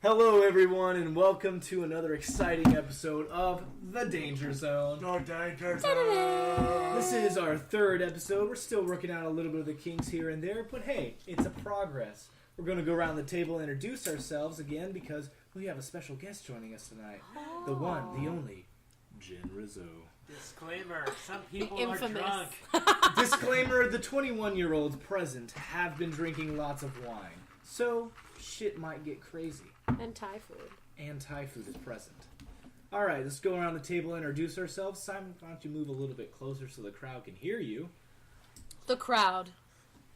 Hello everyone and welcome to another exciting episode of The Danger Zone. No Danger Zone. This is our third episode. We're still working out a little bit of the kinks here and there, but hey, it's a progress. We're going to go around the table and introduce ourselves again because we have a special guest joining us tonight. The one, the only, Jen Rizzo. Disclaimer, some people The are infamous. drunk. Disclaimer, the 21-year-olds present have been drinking lots of wine, so shit might get crazy. And Thai food. And Thai food is present. Alright, let's go around the table and introduce ourselves. Simon, why don't you move a little bit closer so the crowd can hear you? The crowd.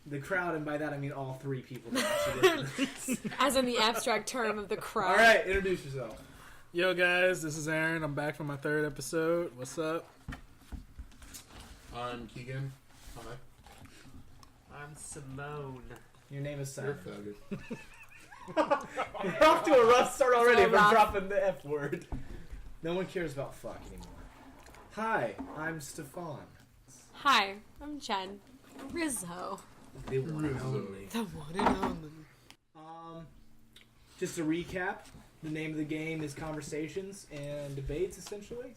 The crowd, and by that I mean all three people that actually listen to this. As in the abstract term of the crowd. Alright, introduce yourself. Yo guys, this is Aaron. I'm back for my third episode. What's up? I'm Keegan. Hi. I'm Simone. Your name is You're Simon. a faggot. We're off to a rough start already So if we're rough. dropping the F word. No one cares about fuck anymore. Hi, I'm Stefan. Hi, I'm Jen Rizzo. The one and only. The one and only. Just to recap, the name of the game is Conversations and Debates, essentially.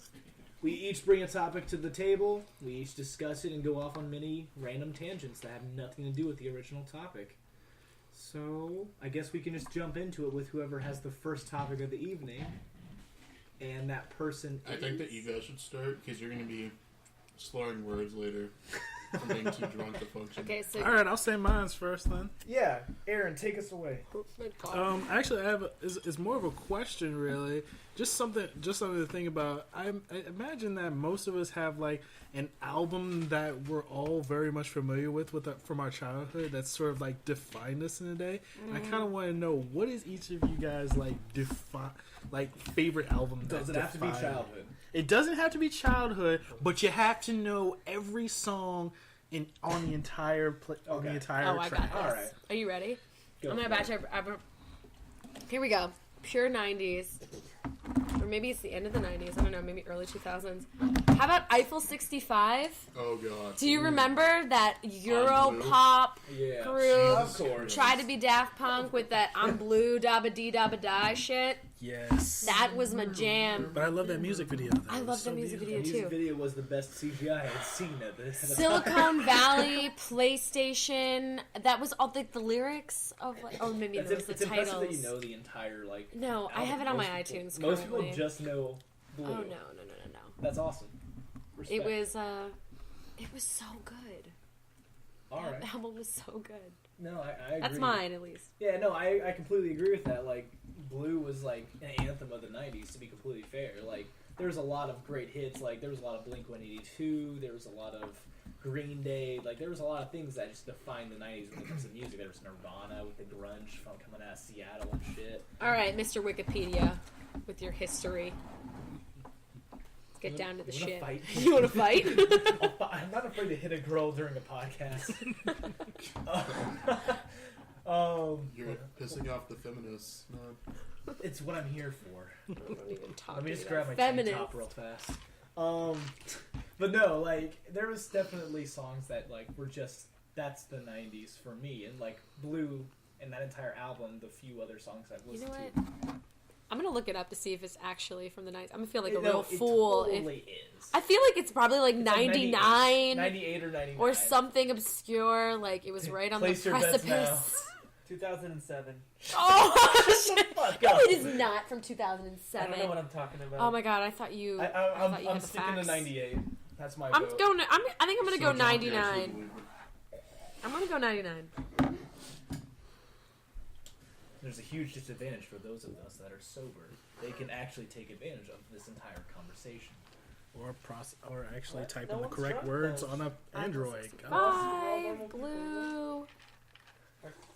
We each bring a topic to the table, we each discuss it and go off on many random tangents that have nothing to do with the original topic. So, I guess we can just jump into it with whoever has the first topic of the evening. And that person I think that you guys should start because you're going to be slurring words later from being too drunk to function. Okay, so... Alright, I'll say mine's first then. Yeah, Aaron, take us away. Actually, I have it's more of a question, really. Just something to think about. I imagine that most of us have like an album that we're all very much familiar with from our childhood that's sort of like defined us in a day. And I kind of want to know, what is each of you guys like favorite album? Does it have to be childhood? It doesn't have to be childhood, but you have to know every song on the entire Oh, I track. got this. All right. Are you ready? Go I'm going to for batch it. up. Here we go. Pure 90s. Or maybe it's the end of the 90s. I don't know. Maybe early 2000s. How about Eiffel 65? Oh, God. Do you remember that Euro Blue. pop Yeah, group? of course. Tried to be Daft Punk with that I'm blue, dabba dee dabba die shit. Yes. That was my jam. But I love that music video. Though. I It was love so the music The video music too. video was the best CGI I had seen at the Silicon Valley, PlayStation. That was all the lyrics of like. Oh, maybe it was the it's impressive titles. that you know the entire like. No, I album. have it on my Most people- iTunes Most people currently. just know Blue. Oh no. That's awesome. Respect. It was so good. All right. The album was so good. No, I agree. That's mine at least. Yeah, no, I completely agree with that. Like, Blue was like an anthem of the '90s. To be completely fair, like there was a lot of great hits. Like there was a lot of Blink-182. There was a lot of Green Day. Like there was a lot of things that just defined the '90s when it comes to music. There was Nirvana with the grunge from coming out of Seattle and shit. All right, Mr. Wikipedia, with your history. Let's get down to the You wanna shit. fight? You want to fight? I'm not afraid to hit a girl during a podcast. You're pissing off the feminists. No. It's what I'm here for. Don't even talk Let me to just me grab my about tank feminists. top real fast. But no, like there was definitely songs that like were just that's the '90s for me, and like Blue and that entire album, the few other songs I've You listened know what? to. I'm gonna look it up to see if it's actually from the 90s. I'm gonna feel like a No, real it fool. Totally if, is. I feel like it's probably like It's 99 98 or 99 or something obscure. Like it was right on the Place your bets precipice. 2007. Oh shit! Fuck No, up. it is not from I 2007. don't know what I'm talking about. Oh my god! I thought you. I thought you I'm had the sticking to facts. 98. That's my I'm vote. going. I think I'm gonna So go drunk, you actually 99. believe it. I'm gonna go 99. There's a huge disadvantage for those of us that are sober. They can actually take advantage of this entire conversation. Or actually What? type No in the one's correct drunk, words though. on an Android. Five blue.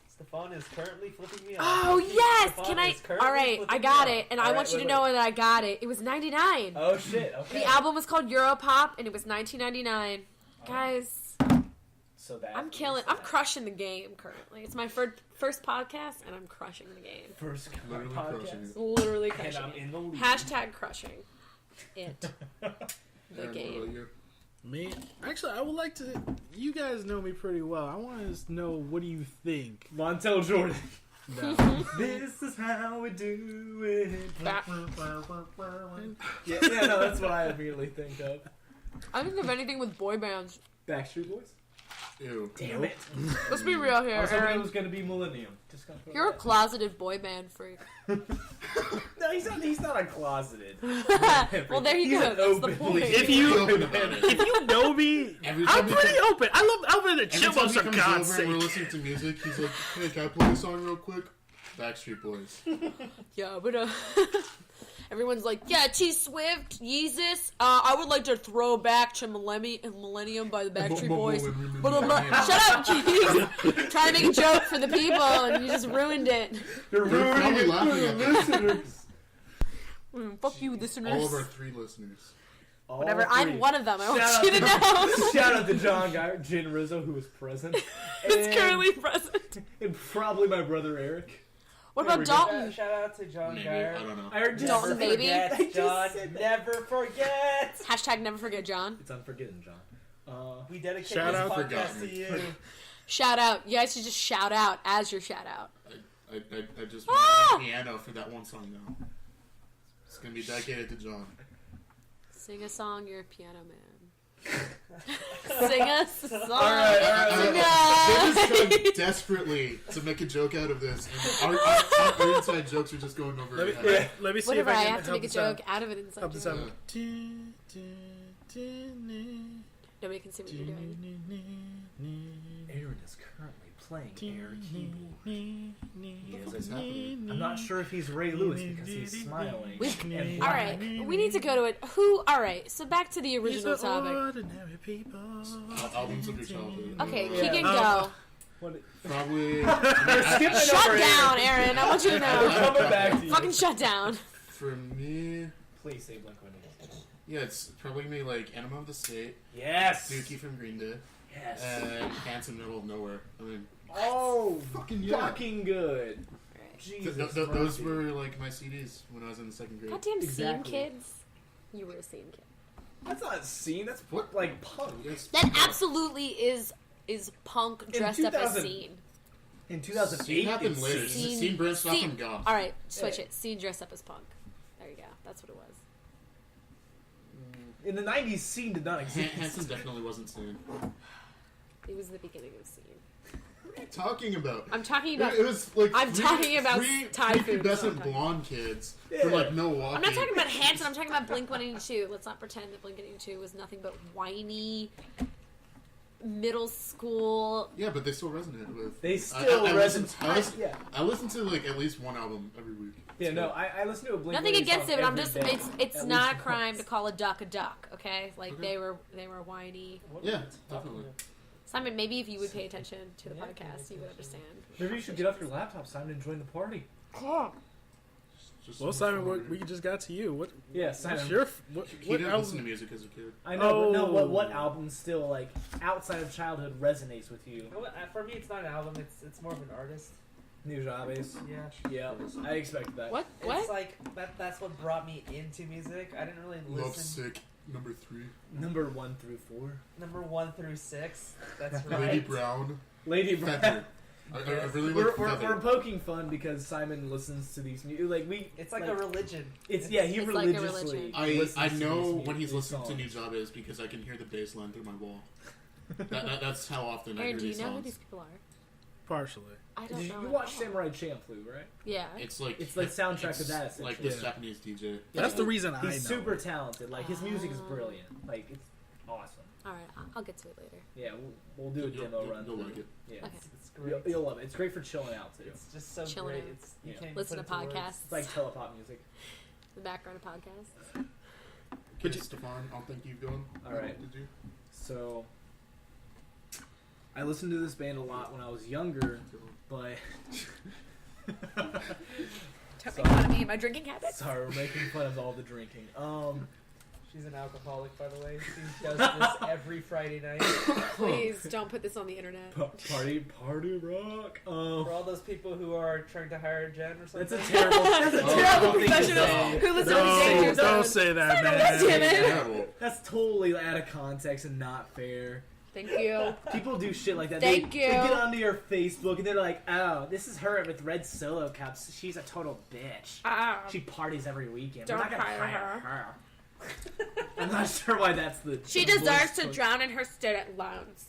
Stefan is currently flipping me off. Oh yes! Stefan Can I? is currently All right, flipping I me got off. it, and All I right, want you wait, to know that I got it. It was 99. Oh shit! Okay. The album was called Europop, and it was 1999. Guys, So that I'm crushing the game currently. It's my first podcast, and I'm crushing the game. First Literally podcast. crushing it. Literally And crushing I'm it. in the lead. Hashtag crushing it. The And what about game. you? Me? Actually, I would like to. You guys know me pretty well. I want to know, what do you think? Montel Jordan. No. This is how we do it. Back- Yeah, no, that's what I immediately think of. I think of anything with boy bands. Backstreet Boys. Ew. Damn it. Let's be real I here, was hoping it Aaron. was going to be Millennium. Just gonna put it You're a out closeted boy band freak. No, he's not a closeted. Well, there you He's go. an That's the open- point. If you Open about it. if you know me, Every time I'm he pretty comes- open. I'm over the Every time chipmunks he for comes God's over and we're sake. listening to music, he's like, "Hey, can I play a song real quick?" Backstreet Boys. Yeah, but everyone's like, yeah, T Swift, Yeezus. I would like to throw back to Millennium by the Backstreet Boys. But I'm not. Shut up, Keith. Trying to make a joke for the people, and you just ruined it. You're They're probably ruining laughing it at for the that. listeners. Fuck you, listeners. All of our 3 listeners. All Whatever. three. I'm one of them. I Shout want out you to know. Shout out to John Jen Rizzo, who is present. It's And- currently present. And probably my brother Eric. What There about we go. Dalton? Shout out to John Maybe. Geyer. I don't know. I heard Dalton, Never baby. I forget, just John. said that. Never forget. Hashtag never forget John. It's unforgiven, John. We dedicate Shout this out for podcast John. to you. Shout out. You guys should just shout out as your shout out. I just Ah! want a piano for that one song now. It's gonna be dedicated to John. Sing a song, you're a piano man. Sing a song. All right. Sing Jim is a- trying desperately to make a joke out of this. And our inside jokes are just going over Let me, our head. let me see Whatever, if I I can have to help make a this out. joke out of it inside. Help this joke. out. Nobody can see what you're doing. Aaron is currently playing air keyboard. What is happening? I'm not sure if he's Ray Lewis because he's smiling. and All right, we need to go to it. Who? All right, so back to the original These are topic. ordinary people. Albums of your childhood. Okay, Yeah. Keegan, go. What? Probably. We're skipping Shut over down, Aaron. I want you to We're know. coming back to you. Fucking shut down. For me, Please say Blink-182. yeah, it's probably gonna be like Enema of the State, Yes. Dookie from Green Day, Yes. and Handsome Middle of Nowhere. I mean, Oh, fucking yeah. fucking good. Right. Jesus. Those Christ. were like my CDs when I was in the 2nd grade. Goddamn Exactly. scene kids. You were a scene kid. That's not scene. That's What? like punk. Yes. That absolutely is punk dressed up as 2000 scene. In 2008, Scene happened it's later. scene. Scene branched off scene- from goth. All right, switch Yeah. it. Scene dressed up as punk. There you go. That's what it was. In the 90s, scene did not exist. Hanson definitely wasn't seen. It was the beginning of scene. What are you talking about? I'm talking about. It was like I'm talking about Thai food. Prepubescent blonde kids Yeah. from like Milwaukee. I'm not talking about Hanson. I'm talking about Blink-182. Let's not pretend that Blink-182 was nothing but whiny middle school. Yeah, but they still resonate with. They still I resonate. listen- I listen to like at least one album every week. Yeah, no, I listen to a Blink. Nothing against it, but I'm just. Day, It's at not a least crime once. to call a duck, okay? Like Okay. they were whiny. What Yeah, are you talking definitely. about? Simon, maybe if you would pay attention to the Yeah, podcast, you would understand. Maybe you should get off your laptop, Simon, and join the party. Just Well, Simon, we just got to you. What? Yeah, Simon. What's your? What He didn't listen to album? music as a kid. I know, but no, Oh. what album still like outside of childhood resonates with you? You know what, for me, it's not an album. It's more of an artist. New Jabez. Yeah. Yeah, I expected that. What? It's What? like that's what brought me into music. I didn't really Love listen. Sick, number 3. Number 1 through 4. Number 1 through 6. That's right. Lady Brown. Lady Brown. Feather. I really like We're Feather. poking fun because Simon listens to these we. It's like a religion. It's yeah, he It's like a religiously. religion. listens I to know these when he's these listening to songs. New Job is because I can hear the bass line through my wall. That's how often I Aaron, hear do you these know who songs. these people are? Partially. I don't Did know. you at watch all. Samurai Champloo, right? Yeah. It's like soundtrack it's to that, like essentially. this Yeah. Japanese DJ. That's the reason I know. He's super talented. Like his music is Ah. brilliant. Like it's awesome. All right, I'll get to it later. Yeah, we'll do a demo run. You'll through. like it. Yeah, Okay. It's great. you'll love it. It's great for chilling out too. It's just so Chilling great. out. It's you Yeah. can't Listen to put it into words. podcasts. It's like telepop music. The background of podcasts. Okay, Stefan, I'll think you've gone. All right. Did you? So I listened to this band a lot when I was younger, but Don't make fun of me and my drinking habits. sorry, we're making fun of all the drinking. She's an alcoholic, by the way. She does this every Friday night. Please don't put this on the internet. Party rock. For all those people who are trying to hire Jen or something. That's a terrible Professional who listens to DangerZone. Don't say that, man. Damn it. Terrible. That's totally out of context and not fair. Thank you. People do shit like that. Thank They you. get onto your Facebook and they're like, "Oh, this is her with red Solo cups. She's a total bitch. She parties every weekend. We're Don't not gonna hire hire her." I'm not sure why that's the. She the deserves voice to drown in her student loans.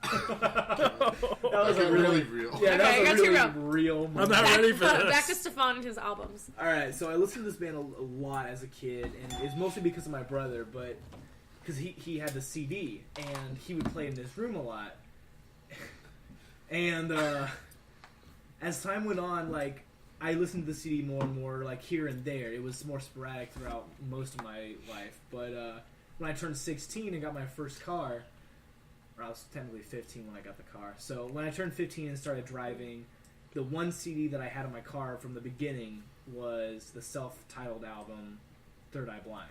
That was a really really real. Yeah, Okay, that was I a got you, really bro. real I'm moment. not ready for this. Back to Stefan and his albums. All right, so I listened to this band a lot as a kid, and it's mostly because of my brother, but because he had the CD and he would play in his room a lot. And as time went on, like I listened to the CD more and more, like here and there. It was more sporadic throughout most of my life. But when I turned 16 and got my first car, or I was technically 15 when I got the car. So when I turned 15 and started driving, the one CD that I had in my car from the beginning was the self-titled album, Third Eye Blind.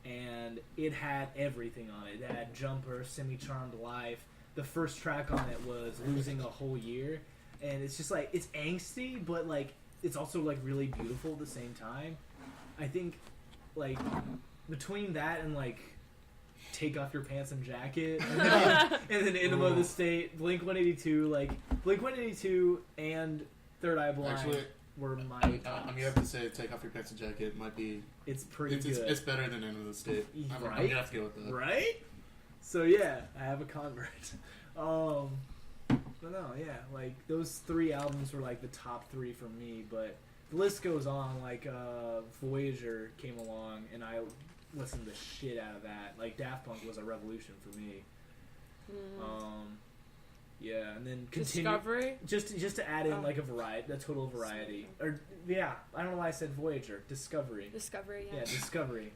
And it had everything on it. It had Jumper, Semi-Charmed Life. The first track on it was Losing a Whole Year. And it's just like, it's angsty, but like, it's also like really beautiful at the same time. I think, like, between that and like, Take Off Your Pants and Jacket, and then Enema of the State, Blink-182, like, Blink-182 and Third Eye Blind Actually, were my I'm tops. gonna have to say, Take Off Your Pants and Jacket might be. It's pretty It's good. it's better than End of the State. I'm Right? gonna have to go with that. Right? So yeah, I have a convert. But no, yeah, like those three albums were like the top three for me, but the list goes on. Like Voyager came along, and I listened the shit out of that. Like Daft Punk was a revolution for me. Yeah, and then continue. Discovery? Just to add in Oh. like a total variety. Or yeah, I don't know why I said Voyager. Discovery. Discovery, Yeah, yeah. Discovery.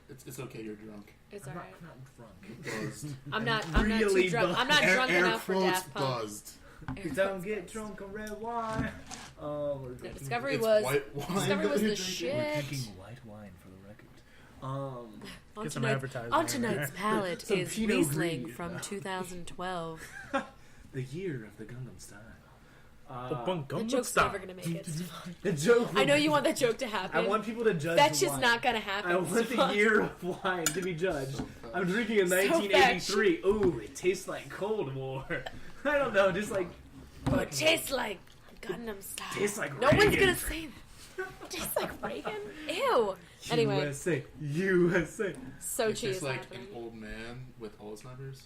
It's okay. You're drunk. It's I'm alright. not drunk. Buzzed. I'm not really too drunk. I'm not drunk Air enough for quotes Daft Punk. buzzed. Air Don't quotes get buzzed. drunk on red wine. We're No, drinking. Discovery It's was white wine Discovery that was you're the drinking. shit. white wine for the record. On Get some tonight's, advertising on in tonight's there. palette Some is Pinot Riesling Gris. from 2012. The year of the Gundam style. That joke's never gonna make it. The joke. I know you want that joke to happen. I want people to judge. That's the just wine. not gonna happen. I want the Stefan. year of wine to be judged. So fast. I'm drinking a 1983. Ooh, it tastes like Cold War. I don't know, just like. Oh, it tastes like Gundam style. Tastes like No one's Reagan. gonna say that. Tastes like Reagan? Ew. Anyway, USA. so It's cheese just like happening. an old man with Alzheimer's.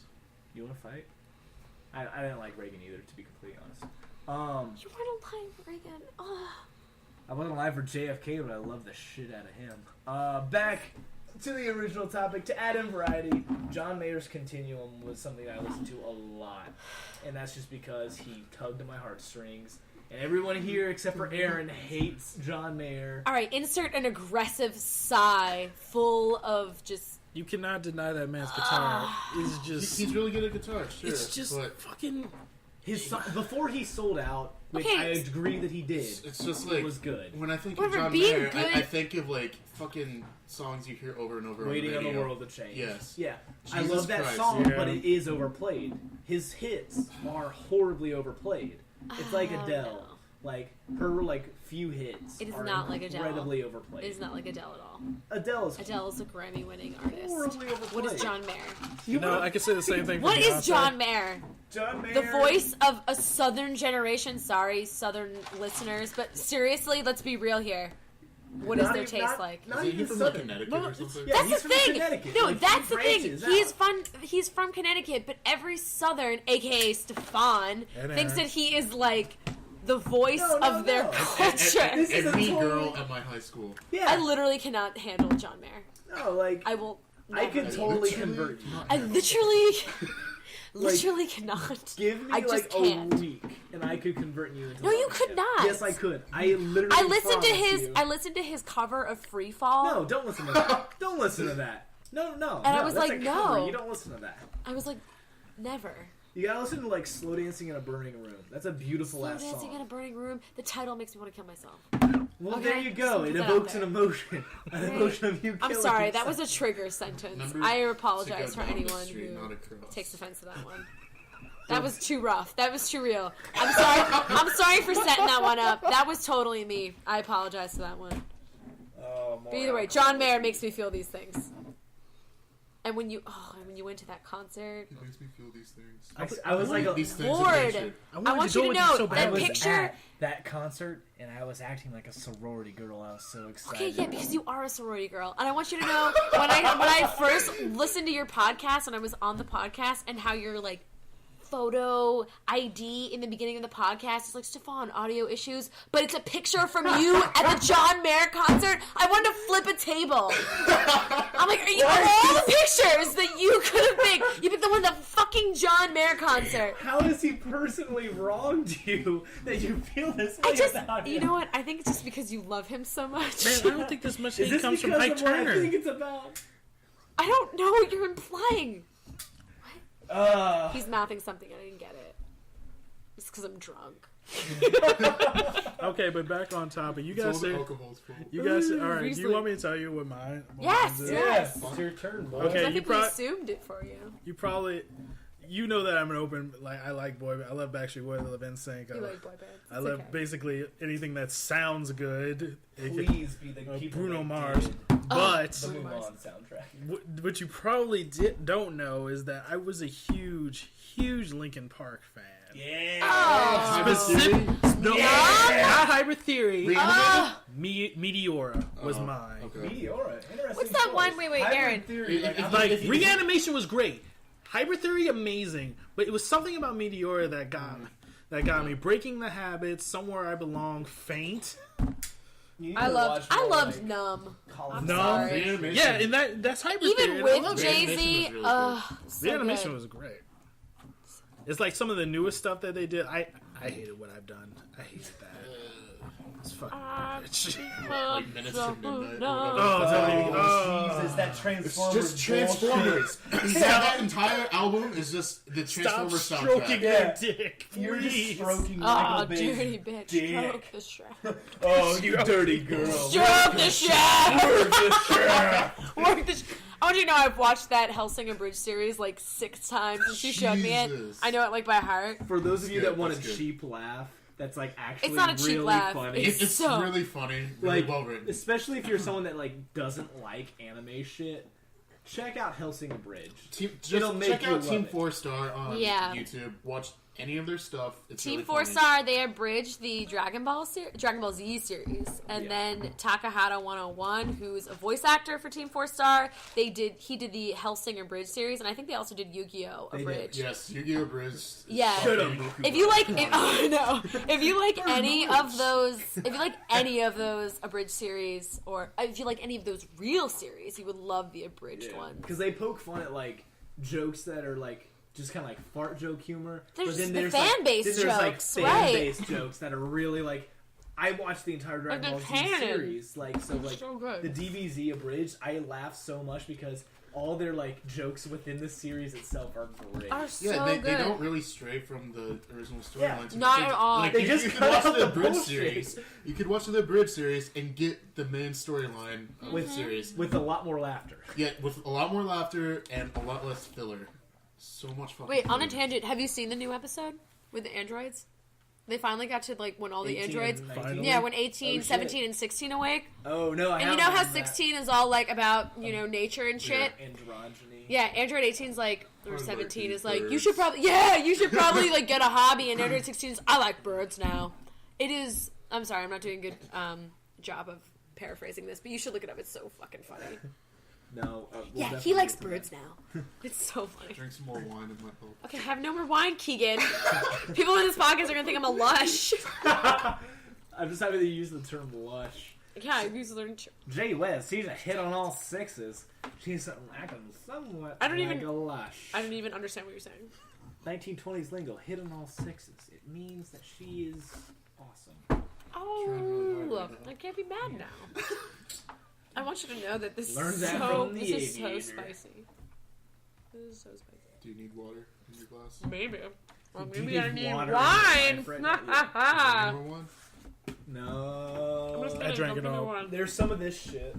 You want to fight? I didn't like Reagan either, to be completely honest. You weren't alive, Reagan. Oh. I wasn't alive for JFK, but I love the shit out of him. Back to the original topic, to add in variety. John Mayer's Continuum was something I listened to a lot, and that's just because he tugged at my heartstrings. And everyone here, except for Aaron, hates John Mayer. All right, insert an aggressive sigh full of just. You cannot deny that man's guitar is just. He's really good at guitar, sure. It's just but fucking. Before he sold out, which Okay. I agree that he did, it's just like it was good. when I think Whatever, of John being Mayer, good- I think of like fucking songs you hear over and over. Waiting on on the the radio. World to Change. Yes. Yeah. I Jesus love that Christ. song, Yeah. but it is overplayed. His hits are horribly overplayed. It's like Oh, Adele. no. Like her few hits It is are not like Adele. incredibly overplayed. It is not like Adele at all. Adele is Adele is a Grammy-winning artist. horribly overplayed. What is John Mayer? You No, I could say the same thing. For What Beyonce. is John Mayer? John Mayer. The voice of a Southern generation. Sorry, Southern listeners, but seriously, let's be real here. What does Not their even- taste not- like? Not Is he even from Southern. Connecticut No, or something? yeah, That's he's the from thing. Connecticut. No, Like, that's he the thing. branches He's out. fun. He's from Connecticut, but every Southern, aka Stefan, And thinks Aaron. that he is like the voice No, of their no. culture. This is And a me totally- girl at my high school. Yeah. I literally cannot handle John Mayer. No, like I will. I never. could totally Literally convert you. I literally cannot. Give me I just like can't. a week, and I could convert you into. No, you love could him. not. Yes, I could. I literally. I listened to promise his. you. I listened to his cover of Free Fall. No, don't listen to that. Don't listen to that. No. And I was that's like, a cover. no. You don't listen to that. I was like, never. You gotta listen to like "Slow Dancing in a Burning Room." That's a beautiful Slow ass dancing song. in a burning room. The title makes me want to kill myself. Well, Okay, there you go. just It put that out evokes an there. emotion. An Okay. emotion of you I'm killing sorry, that yourself. was a trigger sentence. Remember I to apologize go for down the anyone street, not who across. takes offense to that one. That was too rough. That was too real. I'm sorry. I'm sorry for setting that one up. That was totally me. I apologize for that one. But either way, John Mayer makes me feel these things. And when you went to that concert, It makes me feel these things. I was like, These things Lord. are bullshit. I want you to know so that bad. I was picture. at that concert, and I was acting like a sorority girl. I was so excited. Okay, yeah, because you are a sorority girl, and I want you to know when I first listened to your podcast and I was on the podcast, and how you're like photo ID in the beginning of the podcast. It's like, Stefan, audio issues, but it's a picture from you at the John Mayer concert. I wanted to flip a table. I'm like, are you of all the pictures that you could have picked? You picked the one at the fucking John Mayer concert. how has he personally wronged you that you feel this way I just, about him? you know what? I think it's just because you love him so much. Man, I don't think this much Is hate this comes from because Ike of what I Turner. think it's about? I don't know what you're implying. He's mouthing something. I didn't get it. It's because I'm drunk. Okay, but back on topic. You It's guys all the say. alcohol's fault. You guys, all Ooh, right. Do you Riesling. want me to tell you what mine? Yes, mine's is? yes. It's your turn, boy. Okay, I you think we assumed it for you. You probably, you know that I'm an open. Like I like boy. I love Backstreet Boys. I love NSYNC. You like boy bands. I love basically anything that sounds good. Please be the people Bruno that Mars. did But the Bruno Move Mars. On soundtrack. what you probably don't know is that I was a huge Linkin Park fan. Yeah. Oh. Specific, no, not Hybrid Theory. Reanimated? Meteora was mine. Okay. Meteora. Interesting. What's that choice. one? Wait, Hybrid Aaron. Theory, It- I'm Like If you- Reanimation was great. Hybrid Theory amazing, but it was something about Meteora that got me. Breaking the Habit, Somewhere I Belong, Faint. You need I to loved. watch I more, loved like, Numb. Colin I'm Numb. sorry. Reanimation. Yeah, and that's Hybrid Theory. Even and I with love it. Jay Reanimation Z, was really so Reanimation good. was great. It's like some of the newest stuff that they did. I hated what I've done. I hated that. It's fucking garbage. Like Minutes to Midnight. Jesus, that It's Transformers. just Transformers. That entire album is just the Stop Transformers stroking soundtrack. Yeah. your dick, You're just please. stroking Oh, Michael Bay's dirty bitch. dick. Stroke the strap. Oh, you dirty girl. Stroke the strap. Work the I want you to know I've watched that Hellsinger Bridge series like 6 times and she showed me it. Jesus. I know it like by heart. For those of you good, that want a that's good. cheap laugh, that's like actually It's not a cheap really laugh. funny. It's- It's So- really funny. Really like, well written. especially if you're someone that like doesn't like anime shit. Check out Hellsinger Bridge. It'll make Check you out love Team it. 4 Star on Yeah. YouTube. Watch any of their stuff. It's Team really 4 funny. Star, they abridged the Dragon Ball Z series, and then Takahata 101, who's a voice actor for Team 4 Star, he did the Hellsinger Bridge series, and I think they also did Yu-Gi-Oh! They did. Abridged. Yes, Yu-Gi-Oh! Bridge. Yeah. Shut up. If you like, if you like any of those abridged series, or if you like any of those real series, you would love the abridged one. Because they poke fun at like jokes that are like just kind of like fart joke humor. There's but then the there's fan-based like, then there's like jokes, fan-based jokes that are really like. I watched the entire Dragon Like Ball the Z canon. series, like so like So good. the DBZ abridged. I laugh so much because all their like jokes within the series itself are great. Are so Yeah, they good. don't really stray from the original Yeah. storylines. Not at all. Like, They you, just you could cut watch out the the Bridge bullshit. series. You could watch the Bridge series and get the main storyline of With- the series. with a lot more laughter. Yeah, with a lot more laughter and a lot less filler. So much fun. Wait, on a tangent, have you seen the new episode with the androids? They finally got to like when all the 18 androids. and 19? Finally? Yeah, when 18, Oh, shit. 17, and 16 awake. Oh no! And you know how 16 is all like about, nature and shit? Androgyny. Yeah, Android 18 is like, or I like 17 these is like, you birds. should probably like get a hobby. And Android 16 is, I like birds now. It is, I'm sorry, I'm not doing a good job of paraphrasing this, but you should look it up. It's so fucking funny. No. We'll Yeah, definitely he likes get to birds now. It's so funny. Drink some more wine and might help. Okay, have no more wine, Keegan. People in this podcast are gonna think I'm a lush. that. I'm just happy to use the term lush. Yeah, I use the Jay West, he's a hit on all sixes. She's acting somewhat I don't like even- a lush. I don't even understand what you're saying. 1920s lingo, hit on all sixes. It means that she is awesome. Oh, I can't be mad now. I want you to know that this Learn is that so from the this is so aviator. spicy. This is so spicy. Do you need water in your glass? Maybe. Well, Do you maybe I need need water in wine. your life right now? Any more wine? No. I'm just gonna I drank it Don't all. want- There's some of this shit.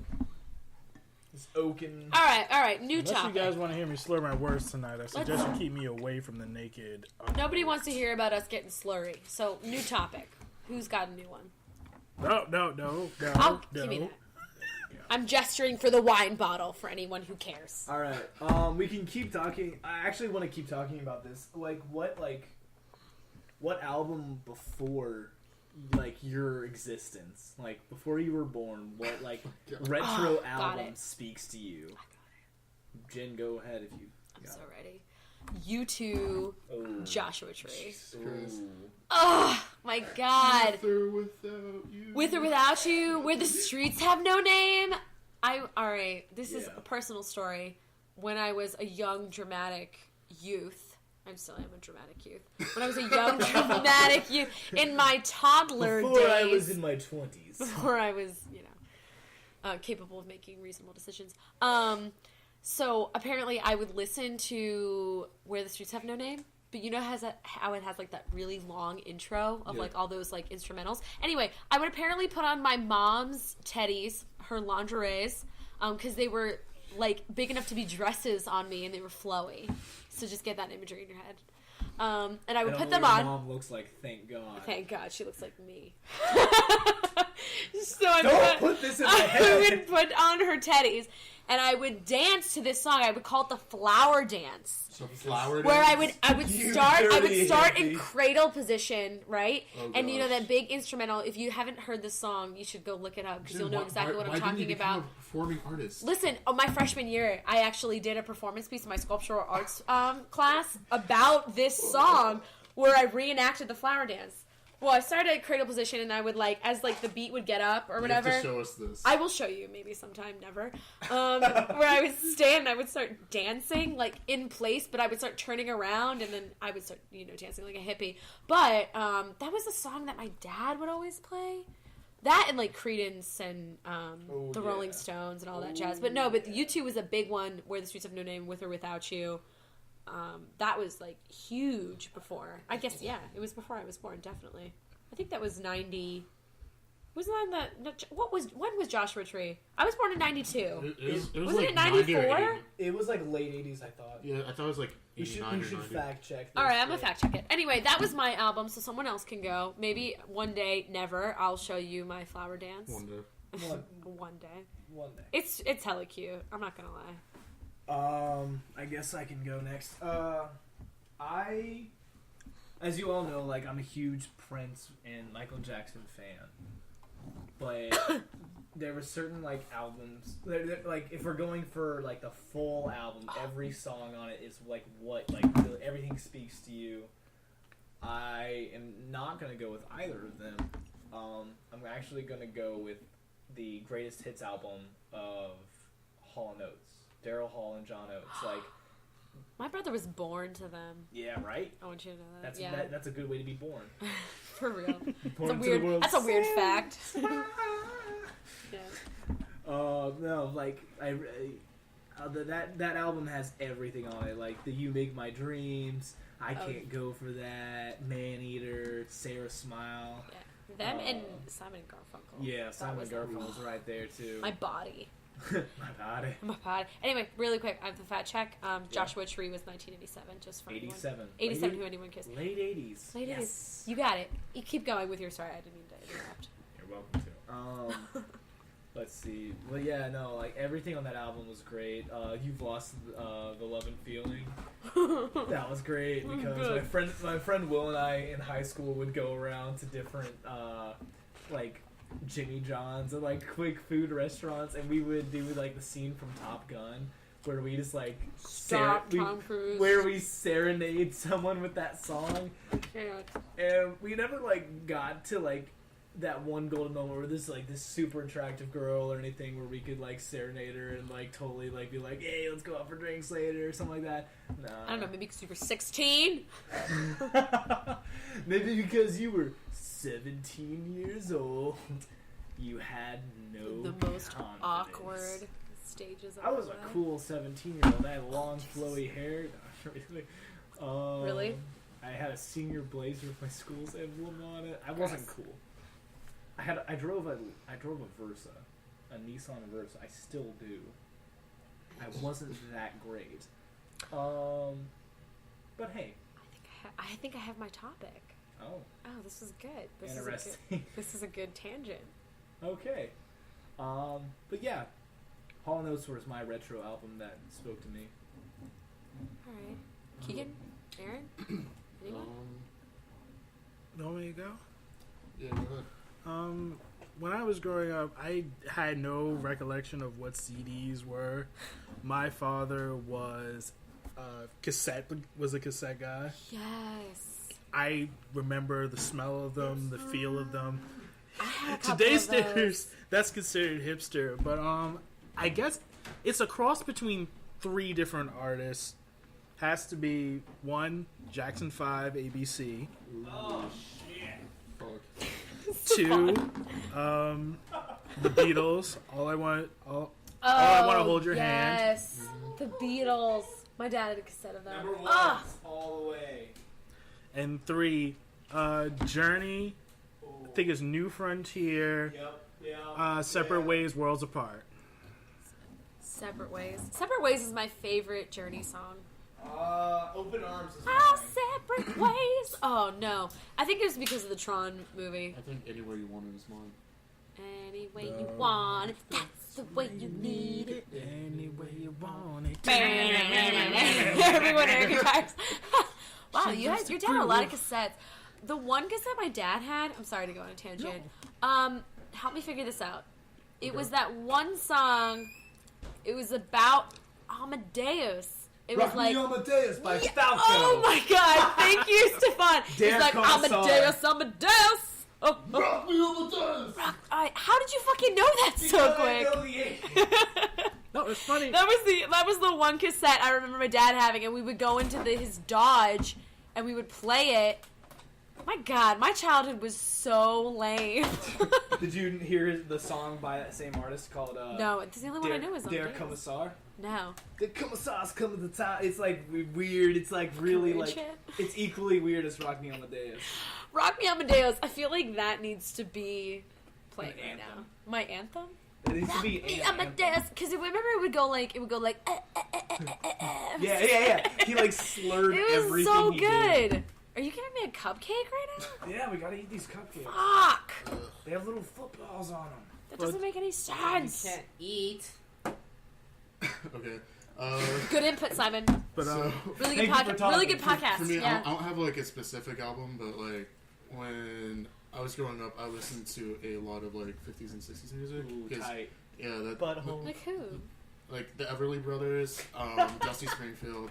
This oaken. All right. New Unless topic. you guys want to hear me slur my words tonight, I suggest you keep me away from the naked. Nobody wants to hear about us getting slurry. So, new topic. Who's got a new one? No. Give me that. I'm gesturing for the wine bottle for anyone who cares. All right. We can keep talking. I actually want to keep talking about this. What album before, your existence, before you were born, what retro album it. speaks to you? Jen, go ahead if you. I'm so ready. U2, Oh. Joshua Tree. Christ. Oh my God. With or without you. With or without you, where the streets have no name. Alright, this is Yeah. a personal story. When I was a young, dramatic youth, I still am a dramatic youth. When I was a young, dramatic youth, in my toddler Before days. I was in my 20s. Before I was, capable of making reasonable decisions. So apparently I would listen to Where the Streets Have No Name. But you know how it has that really long intro of Yeah. all those instrumentals. Anyway, I would apparently put on my mom's teddies, her lingeries, because they were big enough to be dresses on me and they were flowy. So just get that imagery in your head. And I would put them on. Mom looks like, thank God. Thank God, she looks like me. So Don't put this in my I head. would put on her teddies, and I would dance to this song. I would call it the flower dance. So flower Where dance? I would You start dirty in hippie. cradle position, right? Oh, And you know gosh. that big instrumental. If you haven't heard this song, you should go look it up because Jen, you'll know exactly what I'm didn't you talking become about. a performing artist. Listen, my freshman year, I actually did a performance piece in my sculptural arts class about this song where I reenacted the flower dance. Well, I started at cradle position, and I would as the beat would get up or whatever. You have to show us this. I will show you maybe sometime, never. Where I would stand, I would start dancing in place, but I would start turning around, and then I would start dancing like a hippie. But that was a song that my dad would always play. That and Creedence and the Rolling Stones and all that jazz. But no, but U2 was a big one. Where the Streets Have No Name, With or Without You. That was huge before. I guess it was before I was born. Definitely. I think that was 90. Wasn't that when was Joshua Tree? I was born in 92. It was Wasn't it 90 or 94? 80. It was late 80s, I thought. Yeah, I thought it was You should 89 or 90. fact check this. All right, I'm gonna fact check it. Anyway, that was my album, so someone else can go. Maybe one day, never. I'll show you my flower dance. One day. One day. One day. It's hella cute. I'm not gonna lie. I guess I can go next. As you all know, I'm a huge Prince and Michael Jackson fan. But there were certain, albums, if we're going for, the full album, every song on it is, really everything speaks to you. I am not going to go with either of them. I'm actually going to go with the greatest hits album of Hall & Oates. Daryl Hall and John Oates. My brother was born to them. Yeah, right? I want you to know that. That's a good way to be born. For real. Born into the world. That's a weird fact. Yeah. No, that album has everything on it. The You Make My Dreams, I Can't Go For That, Man Eater, Sarah Smile. Yeah. Them and Simon and Garfunkel. Yeah, That Simon was Garfunkel's right there too. My body. My body. Anyway, really quick, I have the fact check. Joshua Tree was 1987, just for 87. anyone. 87, who anyone cares. Late 80s. Late Yes. 80s. You got it. You keep going with your story. I didn't mean to interrupt. You're welcome to. Let's see. Well, yeah, no, everything on that album was great. You've Lost the Love and Feeling. That was great because my friend Will and I in high school would go around to different Jimmy John's and quick food restaurants, and we would do the scene from Top Gun where we just Stop, Tom Cruise. where we serenade someone with that song, and we never got to that one golden moment where this this super attractive girl or anything where we could serenade her and totally be hey, let's go out for drinks later or something like that. No. I don't know, maybe because you were 16? Maybe because you were 17 years old. You had no The most confidence. awkward stages of I was my a life. cool 17-year-old. I had long, flowy hair. No, really. Really? I had a senior blazer with my school's emblem on it. I wasn't cool. I drove a Versa, a Nissan Versa. I still do. I wasn't that great. But hey. I think I have my topic. Oh, this is good. interesting. This is a good tangent. Okay. But yeah, Hall & Oates was my retro album that spoke to me. All right, Keegan, Aaron, anyone? You want me to go? Yeah, go ahead. When I was growing up, I had no recollection of what CDs were. My father was a cassette guy. Yes. I remember the smell of them, the feel of them. I had a couple Today's of those. standards, that's considered hipster, but I guess it's a cross between 3 different artists. Has to be 1, Jackson 5, ABC. Oh shit! Fuck. 2, the Beatles. All I want to hold your hand. Yes, the Beatles. My dad had a cassette of them. Number 1, all the way. And 3, Journey. I think it's New Frontier. Yep. Separate Ways, Worlds Apart. Separate Ways. Separate Ways is my favorite Journey song. Open Arms is Our mine. separate ways. Oh no, I think it was because of the Tron movie. I think Anywhere You Want It is mine. Any way you want it, that's the way you need it. Any way you want it. Everyone recognizes. Wow, your dad had a lot of cassettes. The one cassette my dad had. I'm sorry to go on a tangent. Help me figure this out. It was that one song. It was about Amadeus. It was like Amadeus by Falco. Oh my god! Thank you, Stefan. Der It's like Kommissar. Amadeus. Oh. Rock me Amadeus! How did you fucking know that so quick? No, it's funny. That was the one cassette I remember my dad having, and we would go into his Dodge, and we would play it. My God, my childhood was so lame. Did you hear the song by that same artist called? No, it's the only one I know is Der Amadeus. Kommissar. No. The Kommissar's coming to town. It's like weird. It's like really Weird like shit. it's equally weird as Rock Me Amadeus. Rock Me Amadeus. I feel like that needs to be playing An right now. anthem. My anthem. It needs to be Me an anthem. Amadeus, because remember it would go like Yeah. He like slurred It was everything so he good. did. Are you giving me a cupcake right now? Yeah, we gotta eat these cupcakes. Fuck! They have little footballs on them. That doesn't make any sense. eat. Okay. Good input, Simon. But So, Really Thank good you for podcast. talking. Really good podcast. for me, Yeah. I don't have like a specific album, but like when I was growing up, I listened to a lot of like 50s and 60s music. Ooh, 'Cause, tight. yeah, that Butthole. Like who? like the Everly Brothers, Dusty Springfield.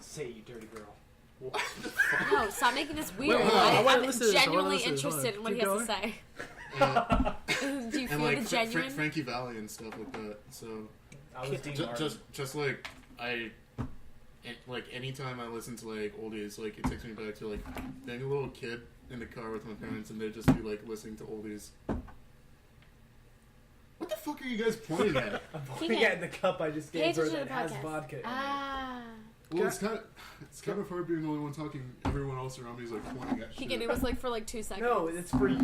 Say it, you dirty girl. What? No, stop making this weird. Wait, I wanna I'm listen to this. I wanna genuinely listen to this. Hold interested on. in what he Keep has to say. And, Do you and feel like the genuine? Frankie Valli and stuff like that. So I was Dean Martin. just like like anytime I listen to like oldies, like it takes me back to like being a little kid in the car with my parents, and they'd just be like listening to oldies. What the fuck are you guys pointing at? I'm Keep pointing it. at the cup I just Pay gave her attention to that the has podcast. vodka in it. Ah. Well, it's kind of hard being the only one talking. Everyone else around me is like pointing at shit. Keegan, it was like for like 2 seconds. No, it's for you.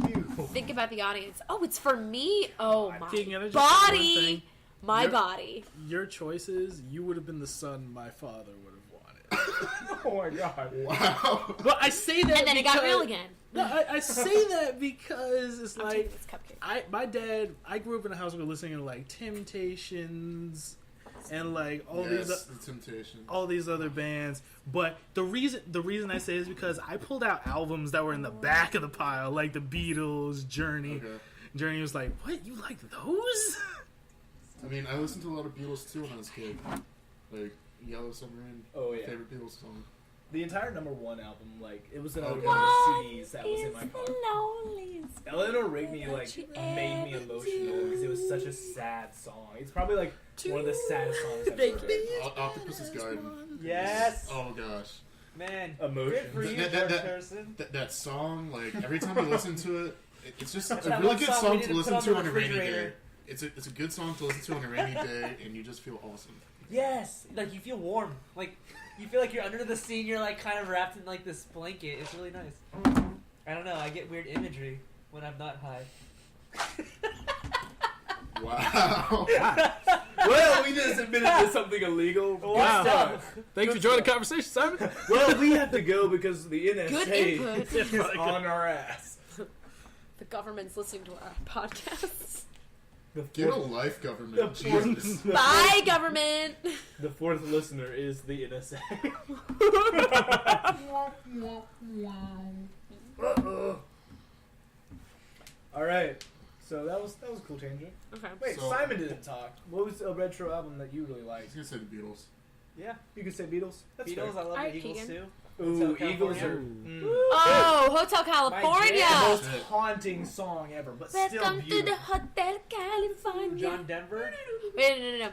Think about the audience. Oh, it's for me. Oh my Keegan, I just say one body. thing. My You're- body. Your choices, you would have been the son my father would have wanted. Oh my god. Wow. Well, I say that And then it because, got real again. No, I say that because it's I'm like taking this cupcake. my dad. I grew up in a house where we were listening to like Temptations and like Yes, the Temptation. all these other bands. But the reason I say is because I pulled out albums that were in the back of the pile, like the Beatles, Journey. Okay. Journey was like, what? You like those? I mean, I listened to a lot of Beatles too when I was a kid. Like Yellow Submarine. Oh yeah. Favorite Beatles song. The entire #1 album, like it was another Okay. one of the CDs that was in my Is car. the loneliest Eleanor Rigby like you made me ever emotional because it was such a sad song. It's probably like one of the saddest songs I've Thank ever heard. Octopus's Garden. Yes. Oh gosh. Man. Emotion. Good for you, That- George that- Harrison. That song, like every time you listen to it, it's just That's a that really one good song we song need to to listen put to on on the a rainy day. refrigerator. It's a good song to listen to on a rainy day, and you just feel awesome. Yes. Like you feel warm. Like you feel like you're under the sea and you're like kind of wrapped in like this blanket. It's really nice. I don't know. I get weird imagery when I'm not high. Wow. Well, we just admitted to something illegal. Wow. Thanks for joining the conversation, Simon. Well, we have to go because the Good NSA input. is on our ass. The government's listening to our podcasts. Get a life, government. The fourth- Jesus. Bye, government. The fourth listener is the NSA. All right, so that was a cool tangent. Okay. Wait, So- Simon didn't talk. What was a retro album that you really I was liked? gonna say the Beatles. Yeah, you could say Beatles. That's Beatles, I love Alright, the Eagles Keegan. too. Ooh, Hotel Eagles are California. Oh, Hotel the California. most haunting song ever, but still Welcome to the beautiful. Hotel California. John Denver. Wait, no.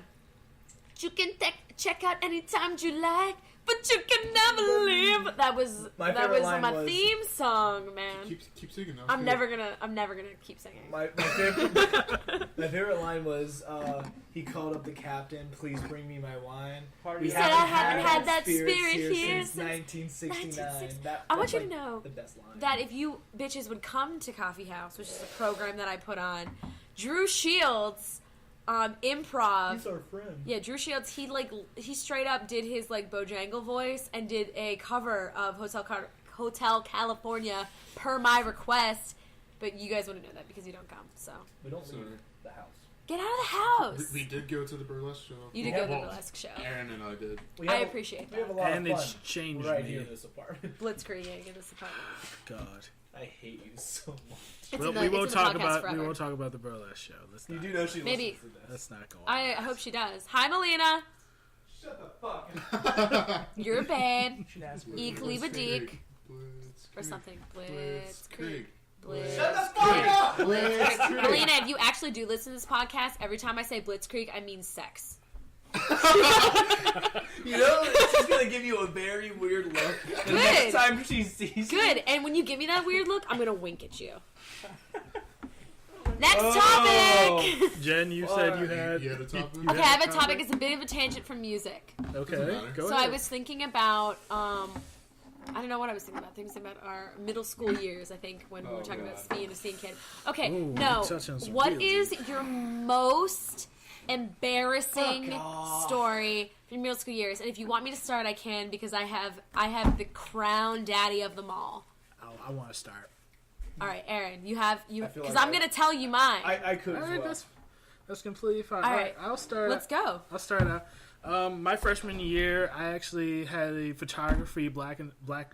You can check out anytime you like, but you can never leave. That was My that favorite was line my was- theme song, man. Keep singing. That was I'm good. never gonna keep singing. My favorite line was he called up the captain, please bring me my wine. Party. We said I haven't had that spirit here since since 1969. 1960. I want you to know the best line. that if you bitches would come to Coffee House, which is a program that I put on, Drew Shields, improv. He's our friend. Yeah, Drew Shields, he straight up did his like Bojangle voice and did a cover of Hotel California per my request, but you guys wouldn't know that because you don't come. So We don't Sorry. leave the house. get out of the house. We did go to the burlesque show. You did Yeah, go to the well, burlesque show. Aaron and I did. We I have a- appreciate We have a that. lot And of it's fun changed right me. here in this apartment. Blitzkrieging in this apartment. God. I hate you so much. It's Well, in the, we it's won't in the talk podcast about forever. the burlesque show. Let's You not. do know she Maybe. listens to this. Let's not go on. I hope she does. Hi, Melina. Shut the fuck up. You're bad. Should ask her. Eek, leave a dick. Blitzkrieg. Or something. Blitzkrieg. Blitzkrieg. Shut the fuck up! Blitzkrieg. Melina, if you actually do listen to this podcast, every time I say Blitzkrieg, I mean sex. You know, she's gonna give you a very weird look. The Good. next time she sees you. Good. And when you give me that weird look, I'm gonna wink at you. Next Oh. topic. Jen, you said you had. You had a topic? you Okay, I had have a topic. It's a bit of a tangent from music. Okay, Doesn't matter. go So ahead. I was thinking about, I don't know what I was thinking about. Thinking about our middle school years, I think, when we were talking about being a scene kid. Okay, Ooh, no. touch on some What feels. is your most embarrassing Fuck off. story from your middle school years? And if you want me to start, I can, because I have the crown daddy of them all. I want to start. All right, Aaron, you I feel because like I'm gonna tell you mine. I could All as right, well. that's completely fine. All All right. right, I'll start. Let's go. I'll start out. My freshman year, I actually had a photography black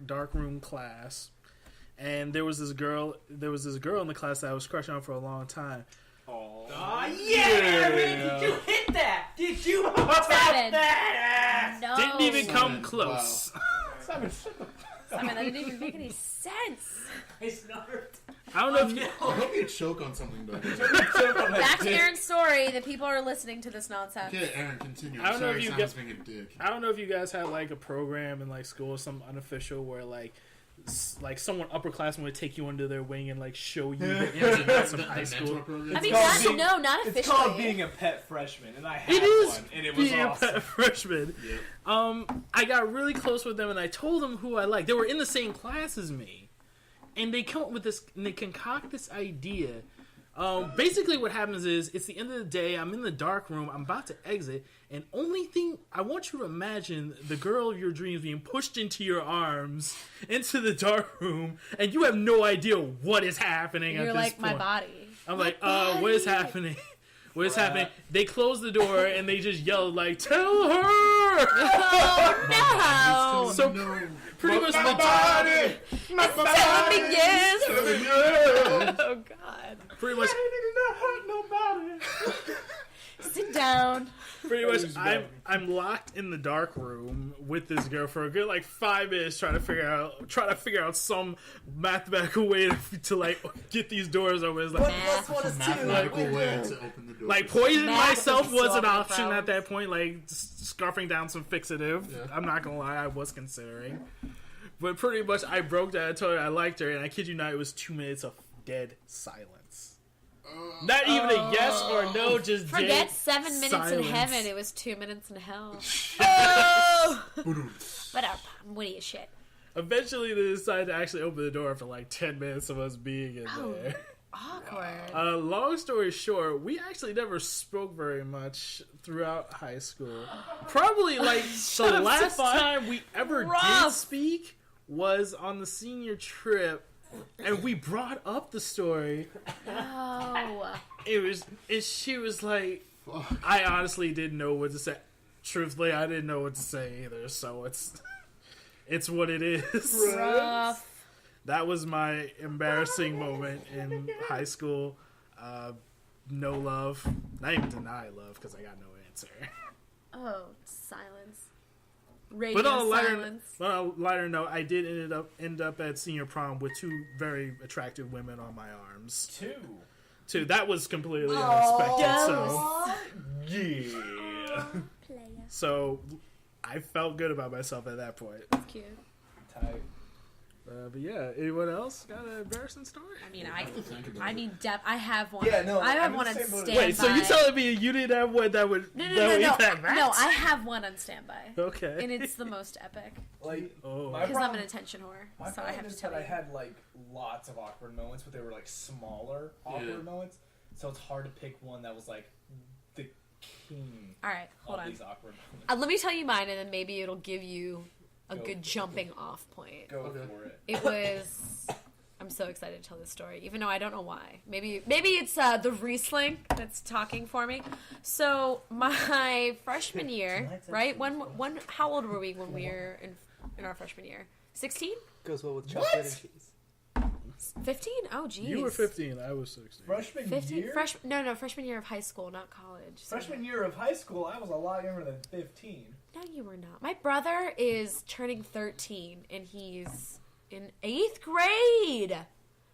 darkroom class, and there was this girl in the class that I was crushing on for a long time. Aw, yeah, Aaron, did you hit that? Did you Seven. tap that ass? No, Didn't even come Simon, close. Simon, shut the Simon, that didn't even make any sense. I snarfed. I don't know if you, I hope you choke on something back there. Back to Aaron's story. The people are listening to this nonsense. Okay, Aaron, continue. I don't know Sorry, if you Simon's get- being a dick. I don't know if you guys had like a program in like school, some unofficial, where like someone upperclassman would take you under their wing and like show you the ins and outs of The high mentor school. program? I mean, called not, being- no, not It's officially. called being a pet freshman, and I had It is one, and it was being awesome. a pet freshman. Yeah. I got really close with them, and I told them who I liked. They were in the same class as me, and they come up with this, and they concoct this idea. Basically, what happens is, it's the end of the day. I'm in the dark room. I'm about to exit, and only thing I want you to imagine the girl of your dreams being pushed into your arms into the dark room, and you have no idea what is happening. You're at this like point. my body. I'm like, what is happening? What is happening? They close the door and they just yell like, "Tell her!" Oh no! So No. pretty much My the body! My Tell me yes. yes! Oh god! pretty much Sit down. pretty much I'm locked in the dark room with this girl for a good like 5 minutes trying to figure out some mathematical way to like get these doors open. It's like, Math. Mathematical way to open the door. like poisoning Math myself is was an solving option problems. at that point, like scarfing down some fixative. Yeah. I'm not gonna lie, I was considering. But pretty much I broke that. I told her I liked her, and I kid you not, it was 2 minutes of dead silence. Not even a yes or no, just Forget dead 7 minutes silence. in heaven. It was 2 minutes in hell. Oh! Boom. But I'm witty as shit. Eventually, they decided to actually open the door after like 10 minutes of us being in there. Awkward. Long story short, we actually never spoke very much throughout high school. Probably like the up, last Stefan. time we ever did Rough. speak was on the senior trip, and we brought up the story. Oh. She was like, I honestly didn't know what to say. Truthfully, I didn't know what to say either, so it's what it is. Rough. That was my embarrassing moment in high school. No love. Not even deny love, because I got no answer. Oh, silence. Radio But on silence. a lighter note, I did end up at senior prom with 2 very attractive women on my arms. 2. That was completely unexpected. Yeah. So I felt good about myself at that point. That's cute. Tight. But yeah, anyone else got an embarrassing story? I mean, I have one. Yeah, no, I have I'm one the on same boat as standby. Wait, so you telling me you didn't have one that would No, eat that rat? no, I have one on standby. Okay. And it's the most epic. Like, Oh. my Because I'm problem- an attention whore. My So I problem have to is tell that you. I had like lots of awkward moments, but they were like smaller awkward moments. So it's hard to pick one that was like the king Alright, hold of on. these awkward moments. Let me tell you mine, and then maybe it'll give you a Go. good jumping off point. Go Okay. for it. It was. I'm so excited to tell this story, even though I don't know why. Maybe it's the Riesling that's talking for me. So my freshman year, right? When how old were we when we were in our freshman year? 16? Goes well with chocolate and cheese. 15? Oh, geez. You were 15, I was 16. Freshman 15? year? Freshman year of high school, not college. So- Freshman year of high school, I was a lot younger than 15. No, you were not. My brother is turning 13, and he's in 8th grade.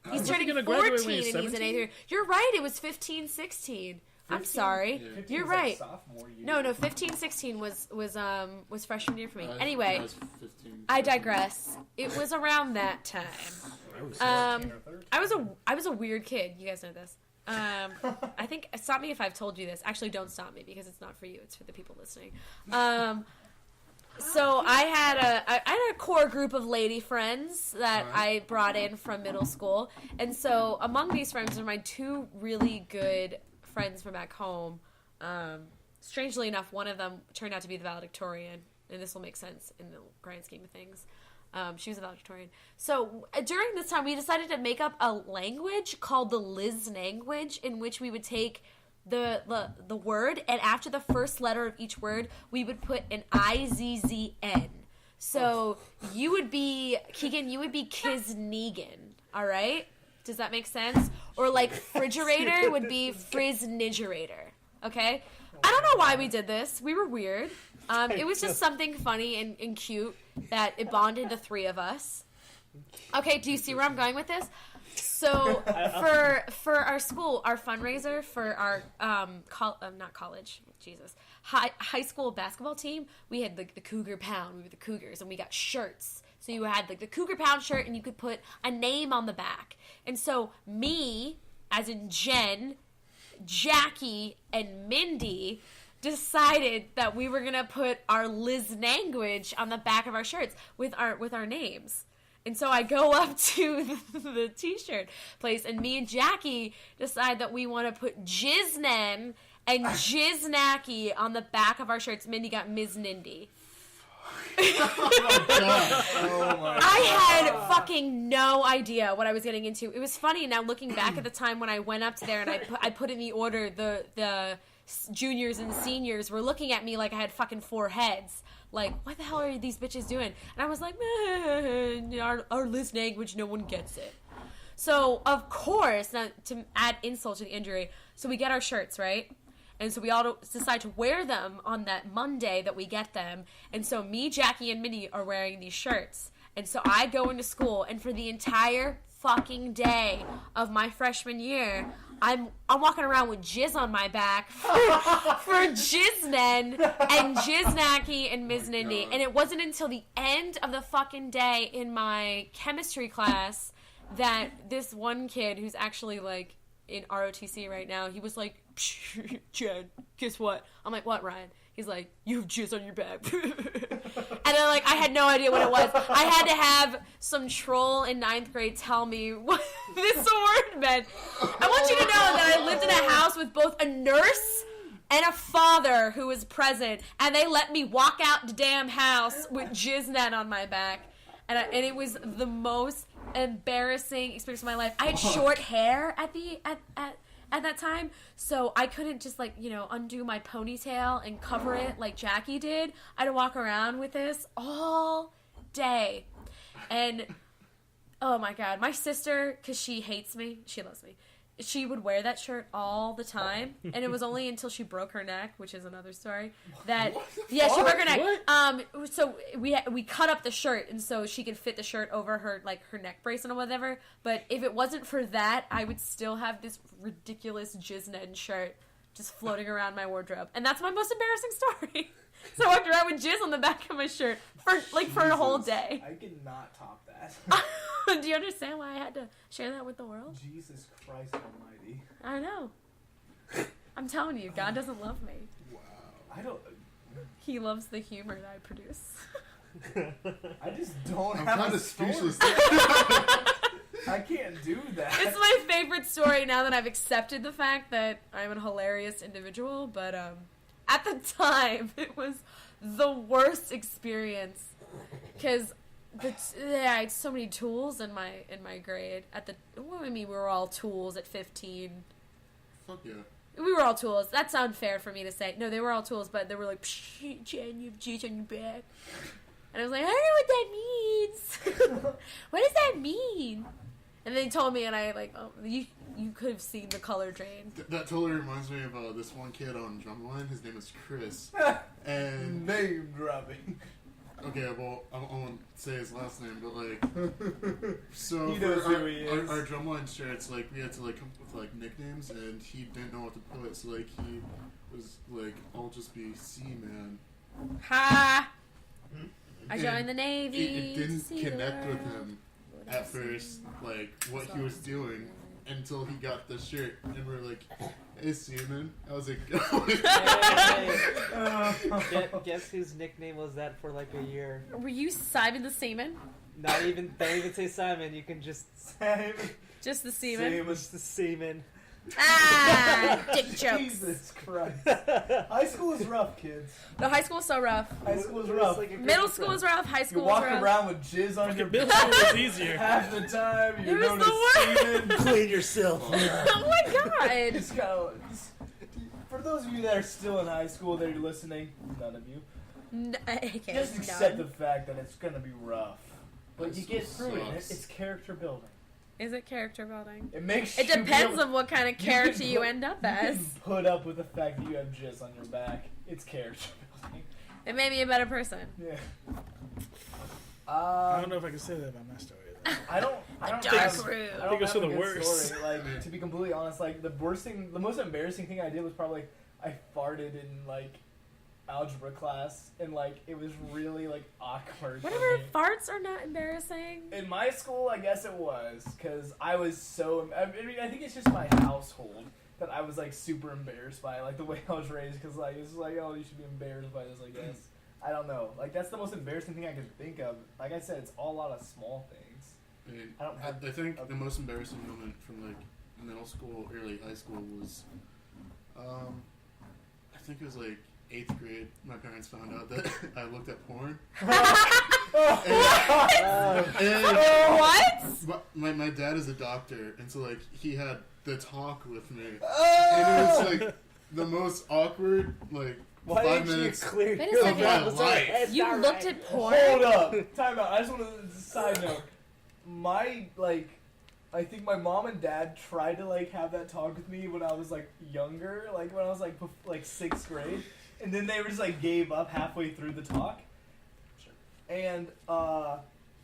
He's Wasn't he turning gonna 14, graduate when he and was he's in 17? 8th grade. You're right, it was 15, 16. I'm sorry. Yeah. 15 You're was, like, right. sophomore year. No, 15, 16 was freshman year for me. I Anyway, was 15. I digress. It was around that time. Um, 14 or 13. I was a weird kid. You guys know this. I think stop me if I've told you this. Actually, don't stop me because it's not for you. It's for the people listening. So I had a core group of lady friends that I brought in from middle school, and so among these friends are my 2 really good friends from back home. Strangely enough, one of them turned out to be the valedictorian, and this will make sense in the grand scheme of things. She was a valedictorian. So during this time, we decided to make up a language called the Liz language, in which we would take the word, and after the first letter of each word, we would put an IZZN. So you would be, Keegan, you would be Kiznegan, all right? Does that make sense? Or like refrigerator would be Friznigerator, okay? I don't know why we did this. We were weird. It was just something funny and cute that it bonded the 3 of us. Okay, do you see where I'm going with this? So for our school, our fundraiser for our not college, Jesus, high school basketball team, we had like the Cougar Pound. We were the Cougars, and we got shirts. So you had like the Cougar Pound shirt, and you could put a name on the back. And so me, as in Jen, Jackie, and Mindy decided that we were gonna put our Liz language on the back of our shirts with our names. And so I go up to the t-shirt place, and me and Jackie decide that we want to put Jiznen and Jiznaki on the back of our shirts. Mindy got Ms. Nindy. I had fucking no idea what I was getting into. It was funny now looking back at the time when I went up to there and I put in the order the juniors and seniors were looking at me like I had fucking 4 heads. Like, what the hell are these bitches doing? And I was like, our Liz language, no one gets it. So, of course, now to add insult to the injury, so we get our shirts, right? And so we all decide to wear them on that Monday that we get them. And so me, Jackie, and Minnie are wearing these shirts. And so I go into school, and for the entire fucking day of my freshman year, I'm walking around with jizz on my back for Jiznen and Jiznaki and Ms. Nindy. And it wasn't until the end of the fucking day in my chemistry class that this one kid who's actually like in ROTC right now, he was like, Jen, guess what? I'm like, what, Ryan? He's like, you have jizz on your back. And then, like, I had no idea what it was. I had to have some troll in 9th grade tell me what this word meant. I want you to know that I lived in a house with both a nurse and a father who was present, and they let me walk out the damn house with jiznet on my back. And it was the most embarrassing experience of my life. I had short hair at that time, so I couldn't just, like, you know, undo my ponytail and cover it like Jackie did. I had to walk around with this all day. And, oh my God, my sister, because she hates me, she loves me, she would wear that shirt all the time, and it was only until she broke her neck, which is another story, that, yeah, she broke her neck. So we cut up the shirt, and so she could fit the shirt over her, like, her neck bracelet or whatever, but if it wasn't for that, I would still have this ridiculous jizz-ned shirt just floating around my wardrobe, and that's my most embarrassing story. So I walked around with jizz on the back of my shirt for a whole day. I cannot top that. Do you understand why I had to share that with the world? Jesus Christ almighty. I know. I'm telling you, God doesn't love me. Wow. I don't... He loves the humor that I produce. I just don't I'm have kind a of story. speechless. I can't do that. It's my favorite story now that I've accepted the fact that I'm a hilarious individual, but at the time, it was the worst experience. Because... I had so many tools in my grade. What do I mean we were all tools at 15? Fuck yeah. We were all tools. That's unfair for me to say. No, they were all tools, but they were like, Jen, you have G's on your back. And I was like, I don't know what that means. What does that mean? And they told me, and I like, oh, you could have seen the color drain. That totally reminds me of this one kid on drumline. His name is Chris. And name dropping. okay, well, I won't say his last name, but, like, so He for knows who he is. our drumline shirts, like, we had to, like, come up with, like, nicknames, and he didn't know what to put, so, like, he was like, I'll just be C-Man. Ha! I And joined the Navy. It didn't to see the connect with world. him at first, like, what he was doing, until he got the shirt, and we're like, hey, Seaman, how's it going? Guess whose nickname was that for like a year? Were you Simon the Seaman? Don't even say Simon. You can just Just the Seaman? Just the seaman. Ah, dick jokes. Jesus Christ. High school is rough, kids. No, high school was so rough. High school is rough. Like a Middle school was rough. High You school was walk rough. around with jizz on your Middle back. school was easier. Half the time, you're It was known the as Steven. Clean yourself. Oh my god. Just go. For those of you that are still in high school that are listening, none of you, Okay, just accept the fact that it's gonna be rough. But you get through it. Sucks. It's character building. Is it character building? It makes It you depends be on what kind of can character you put- end up You as. can put up with the fact that you have jizz on your back. It's character building. It made me a better person. Yeah. I don't know if I can say that about my story. Though. I don't Dark have, room. I don't think it's have for a the good worst. story. Like, to be completely honest, like the most embarrassing thing I did was probably I farted in like algebra class, and like it was really like awkward. for Whatever, me. farts are not embarrassing. In my school, I guess it was, because I was so. I mean, I think it's just my household that I was like super embarrassed by, like the way I was raised, because like it's like, oh, you should be embarrassed by this, I guess. I don't know. Like that's the most embarrassing thing I can think of. Like I said, it's all a lot of small things. I mean, I don't have I think a- the most embarrassing moment from like middle school, early high school was, I think it was like 8th grade. My parents found out that I looked at porn. And What? my dad is a doctor, and so like he had the talk with me, and it was like the most awkward like Why 5 didn't you minutes. clear Wait a your second. mouth? Of my life. That's You not looked right. at porn? Hold up. Time out. I just want to side note. My I think my mom and dad tried to like have that talk with me when I was like younger, like when I was like 6th grade, and then they were just like gave up halfway through the talk. And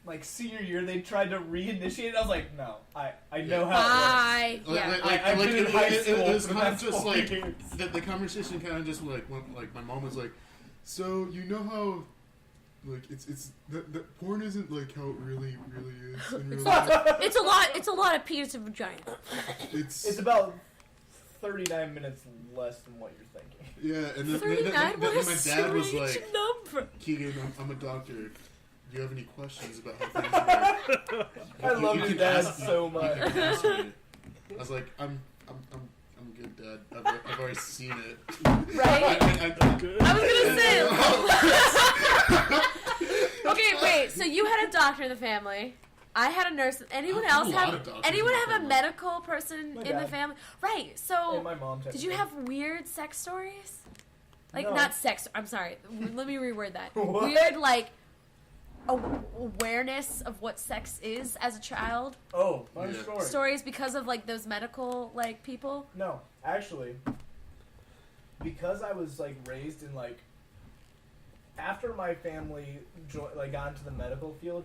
like senior year, they tried to reinitiate it. I was like, no, I know how it works. Yeah. I've been in high school it was for the kind of past just 4 like years. the conversation kind of just like went like my mom was like, so you know how like it's that porn isn't like how it really is in real life. It's a lot of penis and vagina. It's about 39 minutes less than what you're thinking. Yeah, and then 39 my was a dad was strange like, number. Keegan, I'm a doctor. Do you have any questions about how things work? I love your can dad ask- so you much. can ask me. I was like, I'm good, Dad. I've already seen it. Right? I was gonna say. Okay, wait. So you had a doctor in the family. I had a nurse. Anyone I have else a lot have? of doctors Anyone in my have a family. medical person My in the dad. family? Right. And So, my mom. did you have weird sex stories? Like No. not sex. I'm sorry. Let me reword that. What? Weird like awareness of what sex is as a child. Oh, funny Yeah. story. Stories because of like those medical like people. No, actually, because I was like raised in like after my family got into the medical field,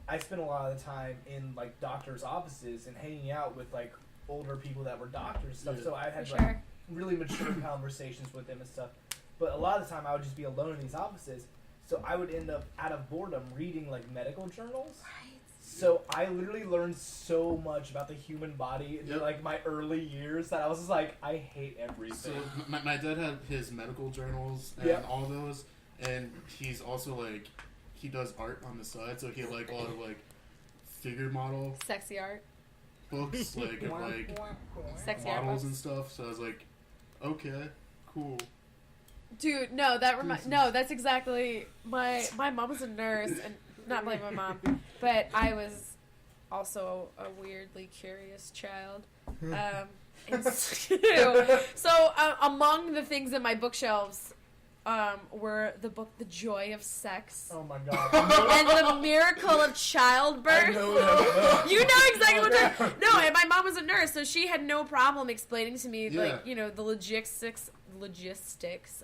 I spent a lot of the time in like doctors' offices and hanging out with like older people that were doctors and stuff. Yeah. So I had For like sure. really mature conversations with them and stuff. But a lot of the time I would just be alone in these offices. So I would end up out of boredom reading like medical journals. Right. So I literally learned so much about the human body in Yep. like my early years that I was just like, I hate So everything. my dad had his medical journals and Yeah. all those, and he's also like, he does art on the side, so he had like a lot of like figure model Sexy art. books, like of like Sexy art models books. and stuff. So I was like, okay, cool. Dude, no, no, that's exactly my mom was a nurse, and not blame my mom, but I was also a weirdly curious child. And so among the things in my bookshelves were the book The Joy of Sex Oh my god. and The Miracle of Childbirth. I know that. You know exactly what I'm talking. No, and my mom was a nurse, so she had no problem explaining to me, Yeah. like, you know, the logistics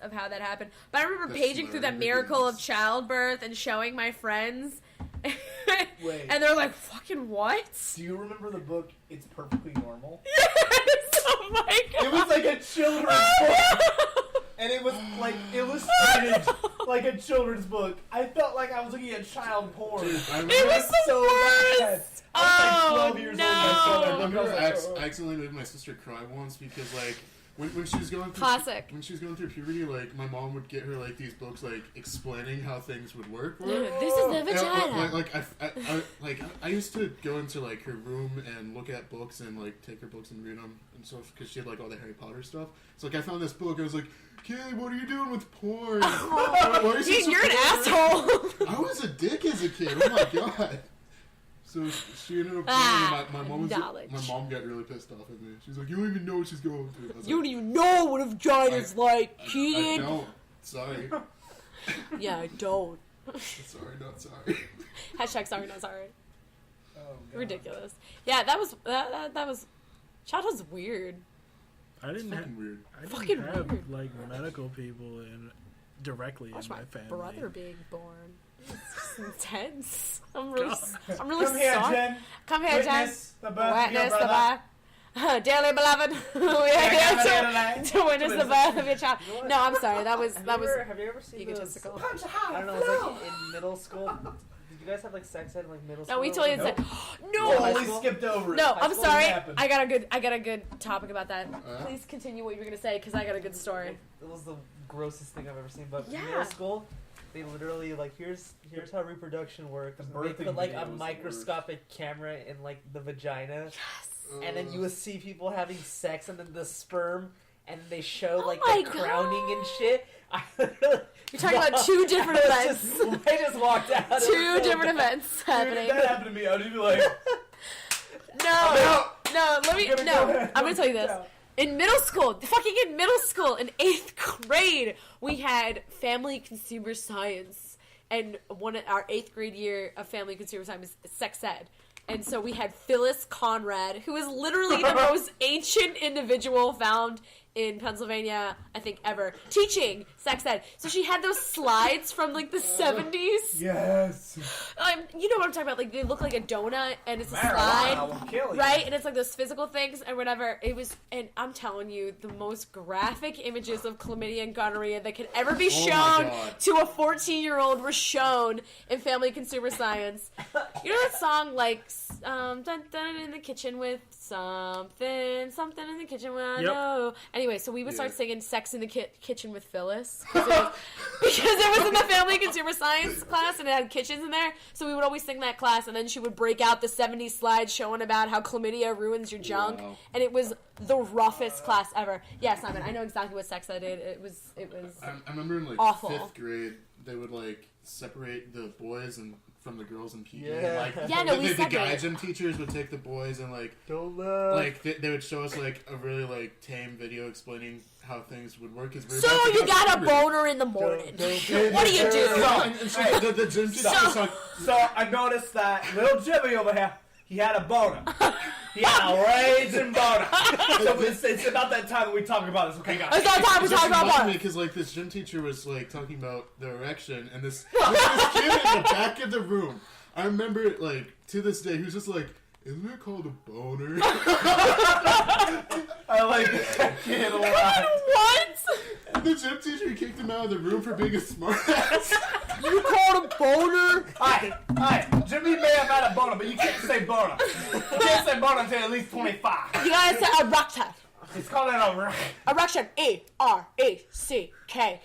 of how that happened. But I remember That's paging through The Miracle of ridiculous. Childbirth and showing my friends, Wait. and they're like, "Fucking what?" Do you remember the book It's Perfectly Normal? Yes! Oh my god! It was like a children's book. And it was like illustrated like a children's book. I felt like I was looking at child porn. Dude, I It remember, was the so worst. bad. I was like 12 years no. old when I saw that I book. remember I was I like, accidentally made my sister cry once because like when she was going through Classic. when she was going through puberty, like my mom would get her like these books like explaining how things would work. for her. Dude, this is the And, vagina. I used to go into like her room and look at books and like take her books and read them and stuff because she had like all the Harry Potter stuff. So like I found this book. I was like, "Kay, what are you doing with porn? Why are you Dude, so you're an asshole. I was a dick as a kid. Oh my god." So she ended up. My mom knowledge. my mom got really pissed off at me. She's like, "You don't even know what she's going through." I was You like, don't even know what a vagina's like, I kid. don't. Sorry. Yeah, I don't. Sorry, not sorry. Hashtag sorry, not sorry. oh, God. Ridiculous. Yeah, that was. Childhood's weird. I didn't have Fucking weird. I didn't Fucking have weird. like medical people directly Watch in my my family. brother being born. It's intense. I'm really Come here, sorry. Jen. Come here, Jen. Witness the birth of your Witness the brother. birth. Dearly beloved, we are here to witness the birth of your child. You know what? No, I'm sorry. That was Have you ever seen egotistical. those? I don't know. It was like in middle school. Did you guys have like sex ed in like middle school? No, we totally Nope. said No, no. we skipped over it. No, High I'm school sorry. didn't happen. I got a good topic about that. Please continue what you were gonna say because I got a good story. It was the grossest thing I've ever seen. But Yeah. middle school, they literally like here's how reproduction works. The They birthing put like video a was the microscopic camera in like the vagina, Yes. and then you would see people having sex, and then the sperm, and they show Oh like my the crowning and God. shit. I literally, You're talking about two different I events. I just walked out. It was Two so different bad. events Dude, happening. if that happened to me, I would just be like, No, no. Let me. I'm gonna No, go- I'm gonna tell you this. No. In middle school, in 8th grade, we had family consumer science, and our 8th grade year of family consumer science was sex ed. And so we had Phyllis Conrad, who is literally the most ancient individual found in Pennsylvania, I think, ever, teaching sex ed. So she had those slides from, like, the 70s. Yes. You know what I'm talking about. Like, they look like a donut, and it's a Marijuana slide. will kill you. Right? And it's like those physical things and whatever. It was, and I'm telling you, the most graphic images of chlamydia and gonorrhea that could ever be Oh my shown God. to a 14-year-old were shown in Family Consumer Science. You know that song, like, dun dun in the kitchen with something in the kitchen when I Yep. know. Anyway, so we would start Yeah. singing Sex in the Kitchen with Phyllis. Because it was in the Family Consumer Science class and it had kitchens in there. So we would always sing that class and then she would break out the 70s slides showing about how chlamydia ruins your junk. Wow. And it was the roughest class ever. Yeah, Simon, I know exactly what sex I did. It was I remember in like Awful. 5th grade, they would like separate the boys and from the girls in PE. Yeah. And, like, Yeah, no, we the guy separate. gym teachers would take the boys and like Don't they would show us like a really like tame video explaining how things would work. Cause we were so about to you go got a puberty. boner in the morning. What do you do? And so the gym teacher was like, So I noticed that little Jimmy over here, he had a boner. He had a raging boner. So it's about that time that we talk about this. Okay, guys. It's not time we talk about me porn. because like this gym teacher was like talking about the erection and this kid in the back of the room. I remember like to this day he was just like, "Isn't it called a boner?" I like that kid a lot. What? And the gym teacher kicked him out of the room for being a smartass. You called a boner? Alright, Jimmy may have had a boner, but you can't say boner. You can't say boner until at least 25. You gotta say erection. It's called an erection. Erection. E-R-E-C-K.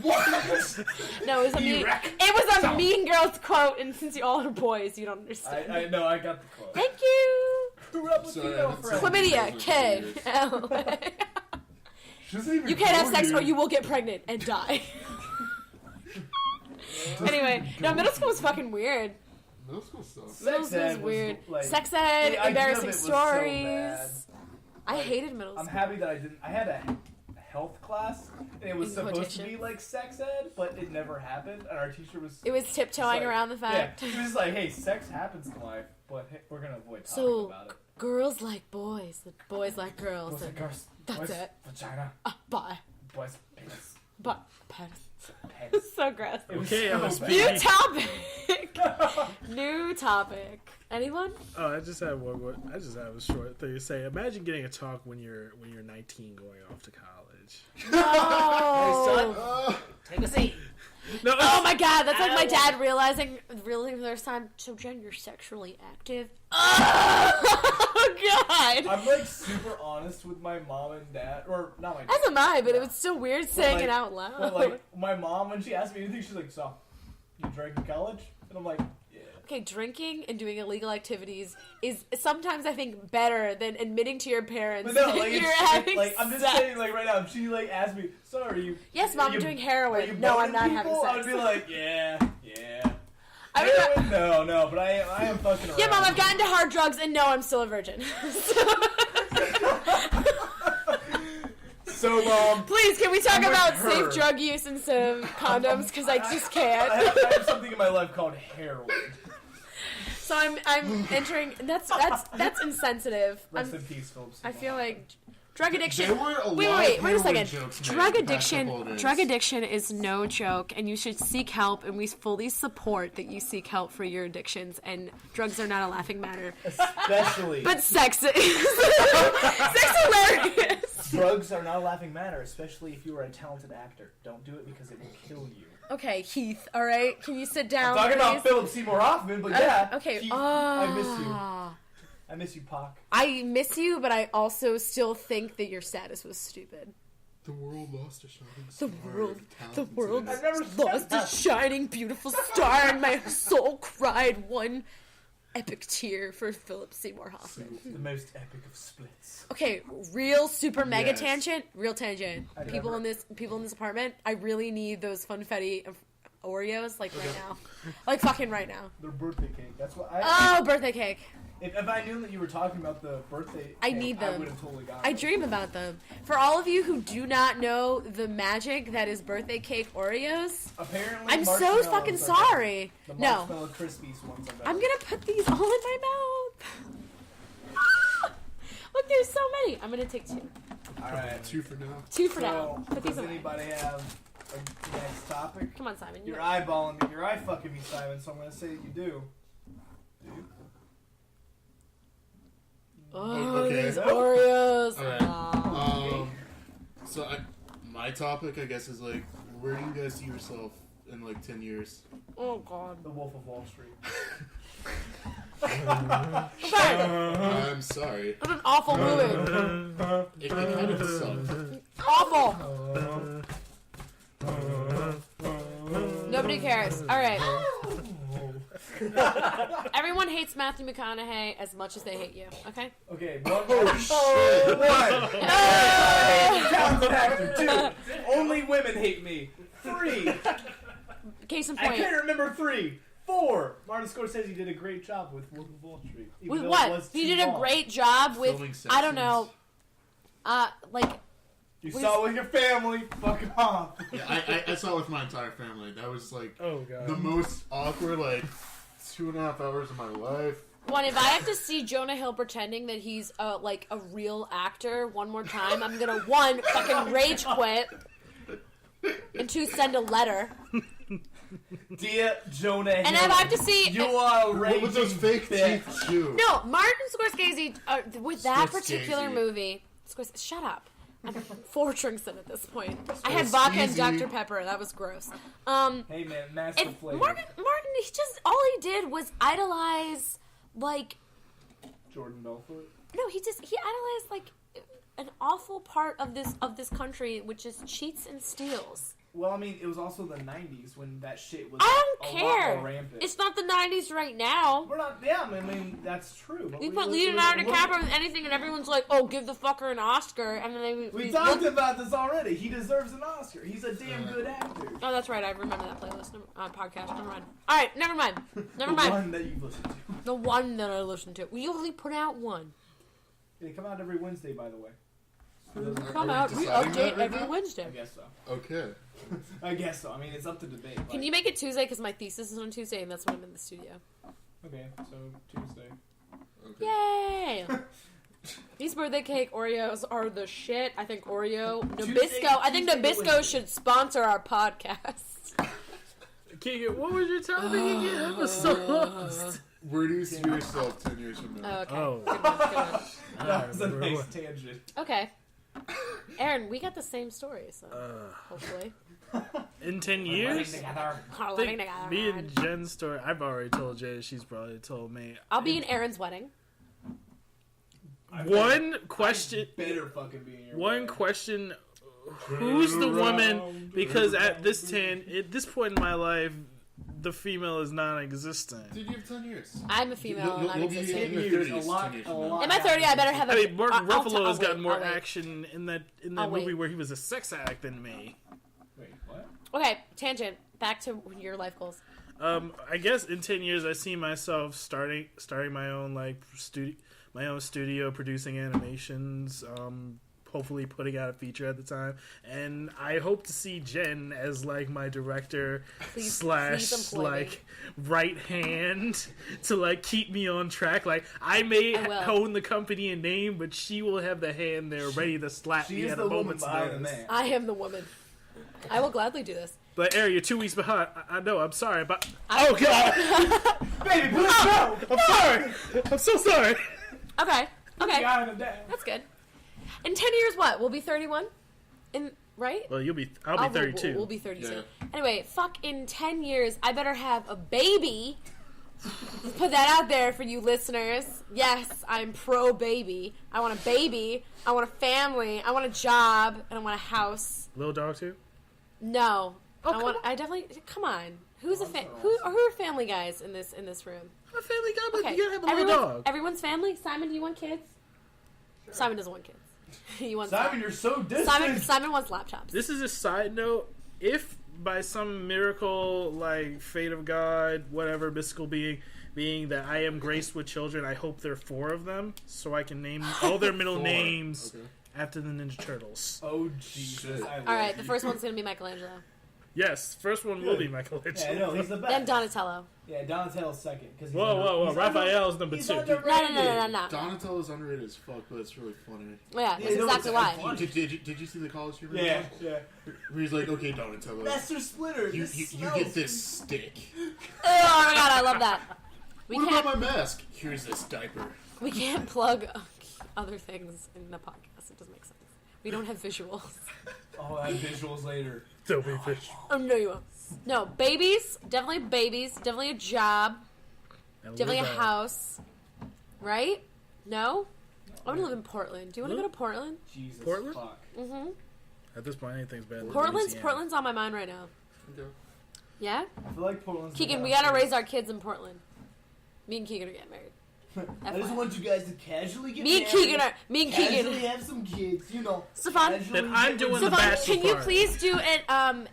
What? No, it was a mean. It was a Mean Girls quote, and since you all are boys, you don't understand. I know, I got the quote. Thank you. Threw up with Sorry, you, that's- friend. Chlamydia. K-L. You can't have sex or you will get pregnant and die. Anyway, no, middle school was fucking weird. Middle school stuff. Middle Sex school was ed was, weird. like, Sex ed, the idea of embarrassing it was so stories. bad. I hated middle I'm school. happy that I didn't. I had a health class, and it was In supposed to quotation. be like sex ed, but it never happened. And our teacher was. It was tiptoeing like- around the fact. Yeah, she was like, "Hey, sex happens in life, but hey, we're gonna avoid talking So, about it." girls like boys, the boys like girls. Boys like girls, That's boys, it. Vagina, Bye. boys, penis, But, penis. penis. So gross. It was Okay, I'm a so New bad. topic. New topic. Anyone? Oh, I just have one more. I just have a short thing to say. Imagine getting a talk when you're 19, going off to college. No. Take a seat. No, Oh my god, that's like my dad realizing for the first time. So Jen, you're sexually active. Oh god. I'm like super honest with my mom and dad, or not my dad. As am I, but it was still weird saying it out loud. But like my mom, when she asked me anything, she's like, "So, you drank in college?" And I'm like, "Yeah." Okay, drinking and doing illegal activities is sometimes I think better than admitting to your parents But no, that like, you're it's, having like I'm just sex. saying, like right now, if she like asked me, "So are you?" Yes, Mom, are you- I'm doing are heroin. you No, I'm boning not having people? sex. I'd be like, "Yeah, yeah." I would not- Heroin? No, but I am fucking around. Yeah, Mom, I've gotten to hard drugs, and no, I'm still a virgin. So, Mom, Please, can we talk I'm with about her. safe drug use instead of condoms? Because I just I can't. have something in my life called heroin. So I'm entering. That's insensitive. Rest in peace, Phillips. I feel like drug There addiction. were a Wait lot a of heroin second. jokes made Drug the past couple addiction. of days. Drug addiction is no joke, and you should seek help. And we fully support that you seek help for your addictions. And drugs are not a laughing matter. Especially. But sex is. Sex hilarious. Drugs are not a laughing matter, especially if you are a talented actor. Don't do it because it will kill you. Okay, Heath. All right, can you sit down? I'm talking about please? Philip Seymour Hoffman, but yeah. Okay. Keith, Oh. I miss you. I miss you, Pac. I miss you, but I also still think that your status was stupid. The world lost a shining The star. world, of the talent world I've never lost a shining, beautiful star, and my soul cried one epic tear for Philip Seymour Hoffman. The most epic of splits. Okay, real super mega Yes. tangent. Real tangent. I People never- in this apartment. I really need those funfetti Oreos like right now, like fucking right now. Their birthday cake. That's what I. Oh, birthday cake. If I knew that you were talking about the birthday, I cake, need I them. would have totally gotten I them. dream about them. For all of you who do not know the magic that is birthday cake Oreos, Apparently, I'm so marshmallows fucking are sorry. better. The No, marshmallow crispies ones are better. I'm gonna put these all in my mouth. Look, there's so many. I'm gonna take two. Alright. 2 for now. 2 for now. So, Put these does away. anybody have a next topic? Come on, Simon. You're eyeballing me. You're eye fucking me, Simon. So I'm gonna say that you do. Oh, Okay. these Oreos. Alright. Aw. So my topic, I guess, is like, where do you guys see yourself in like 10 years? Oh, God. The Wolf of Wall Street. Okay. I'm sorry. What an awful movie. It kind of sucked. Awful. Nobody cares. All right. Everyone hates Matthew McConaughey as much as they hate you. Okay. Okay. Talented actor. 2. Only women hate me. 3. Case in I point. can't remember 3. 4. Martin Scorsese did a great job with Wolf of Wall Street. Even With though it what? was He too did a long. great job with. Filming I don't know. Like. You What saw it with your family. Fuck off. Yeah, I saw it with my entire family. That was like Oh god. the most awkward like 2.5 hours of my life. One, if I have to see Jonah Hill pretending that he's like a real actor one more time, I'm gonna 1, fucking rage quit, and 2, send a letter. Dear Jonah Hill. And if I have to see, you are a What raging was those fake bitch. teeth too? no, Martin Scorsese with that Scorsese. particular movie. Shut up. I'm 4 drinks in at this point. I had vodka and Scorsese. Dr. Pepper. That was gross. Hey man, master And flavor. Martin, he just all he did was idolize like. Jordan Belfort. No, he idolized like an awful part of this country, which is cheats and steals. Well, I mean, it was also the 90s when that shit was I don't a lot care. more rampant. It's not the 90s right now. We're not, yeah, I mean, that's true. But You we put live- Leonardo we live- DiCaprio with anything, and everyone's like, "Oh, give the fucker an Oscar," and then We talked about this already. He deserves an Oscar. He's a damn good actor. Oh, that's right. I remember that playlist podcast. Never mind. All right, never mind. Never The mind. one that you've listened to. The one that I listened to. We only put out one. They come out every Wednesday, by the way. Come Are out. we We deciding update that right every now? I Wednesday. guess so. Okay. I guess so. I mean, it's up to debate. Can you make it Tuesday? Because my thesis is on Tuesday, and that's when I'm in the studio. Okay, so Tuesday. Okay. Yay! These birthday cake Oreos are the shit. I think Tuesday- Nabisco. I think Tuesday to Nabisco Wednesday. should sponsor our podcast. Keegan, what was your topic again? I was so lost. Where do you see yourself 10 years from now? Okay. Oh. Good one, good one. That was a remember nice what- tangent. Okay. Aaron, we got the same story, so hopefully. In 10 Living years? together. Our I living think together. me and Jen's story, I've already told Jay, she's probably told me. I'll be in Aaron's wedding. One question. Better fucking be in your One wedding. question. Who's the woman? Because at this point in my life, the female is non-existent. Dude, you have 10 years. I'm a female. You'll I'm be existing. in your 10 years, 30s, a lot- 10 years a from now. lot. In my 30, I better have a. I mean, Mark I'll Ruffalo has wait, gotten more I'll wait. action in that I'll movie wait. where he was a sex addict than me. Wait, what? Okay, tangent. Back to your life goals. I guess in 10 years, I see myself starting my own studio, producing animations. Hopefully, putting out a feature at the time, and I hope to see Jen as like my director Please / employ me. like right hand to like keep me on track. Like I may I will. own the company and name, but she will have the hand there ready to slap She me is at the a woman moment's behind the notice. man. I am the woman. I will gladly do this. But Aaron, you're 2 weeks behind. I know. I'm sorry, but I- oh god, Baby, please go! I'm sorry. I'm so sorry. Okay. Okay. Behind the dad. That's good. In 10 years, what? We'll be 31? Right? Well, I'll be Oh, 32. We'll be 32. Yeah. Anyway, fuck, in 10 years, I better have a baby. Put that out there for you listeners. Yes, I'm pro baby. I want a baby. I want a family. I want a job. And I want a house. Little dog too. No. Oh, I definitely, come on. Who are family guys in this room? I'm a family guy, but Okay. you gotta have a little dog. Everyone's family? Simon, do you want kids? Simon doesn't want kids. He wants Simon, you're so distant. Simon wants laptops. This is a side note. If by some miracle, like fate of God, whatever mystical being that I am graced with children, I hope there are 4 of them, so I can name all their middle 4. names Okay. after the Ninja Turtles. Oh, Jesus. Shit. I love All right, the you. first one's gonna be Michelangelo. Yes, first one will be Yeah, Michelangelo. no, he's the best. Then Donatello. Yeah, Donatello's second. Cause he's Whoa. he's Raphael's number he's 2. underrated. No. Donatello's underrated as fuck, but it's really funny. Yeah, that's no, exactly it's why. funny. Did you see the college humor? Yeah. Where he's like, okay, Donatello, Master Splinter. you get this stick. Oh my god, I love that. We What can't. about my mask? Here's this diaper. We can't plug other things in the podcast. It doesn't make sense. We don't have visuals. Oh, I have visuals later. There'll be fish. Oh no, you won't. No, babies. Definitely a job. Definitely a house. Right? No? I want to live in Portland. Do you want to go to Portland? Jesus Portland? fuck. Mm-hmm. At this point, anything's better than Portland's Louisiana. on my mind right now. Okay. Yeah? I feel like Portland's Keegan, the we best. gotta raise our kids in Portland. Me and Keegan are getting married. I just want you guys to casually get Me and married. Keegan Casually have some kids, Stefan, casually Then I'm get doing with the some- Stefan, bachelor can you part. please do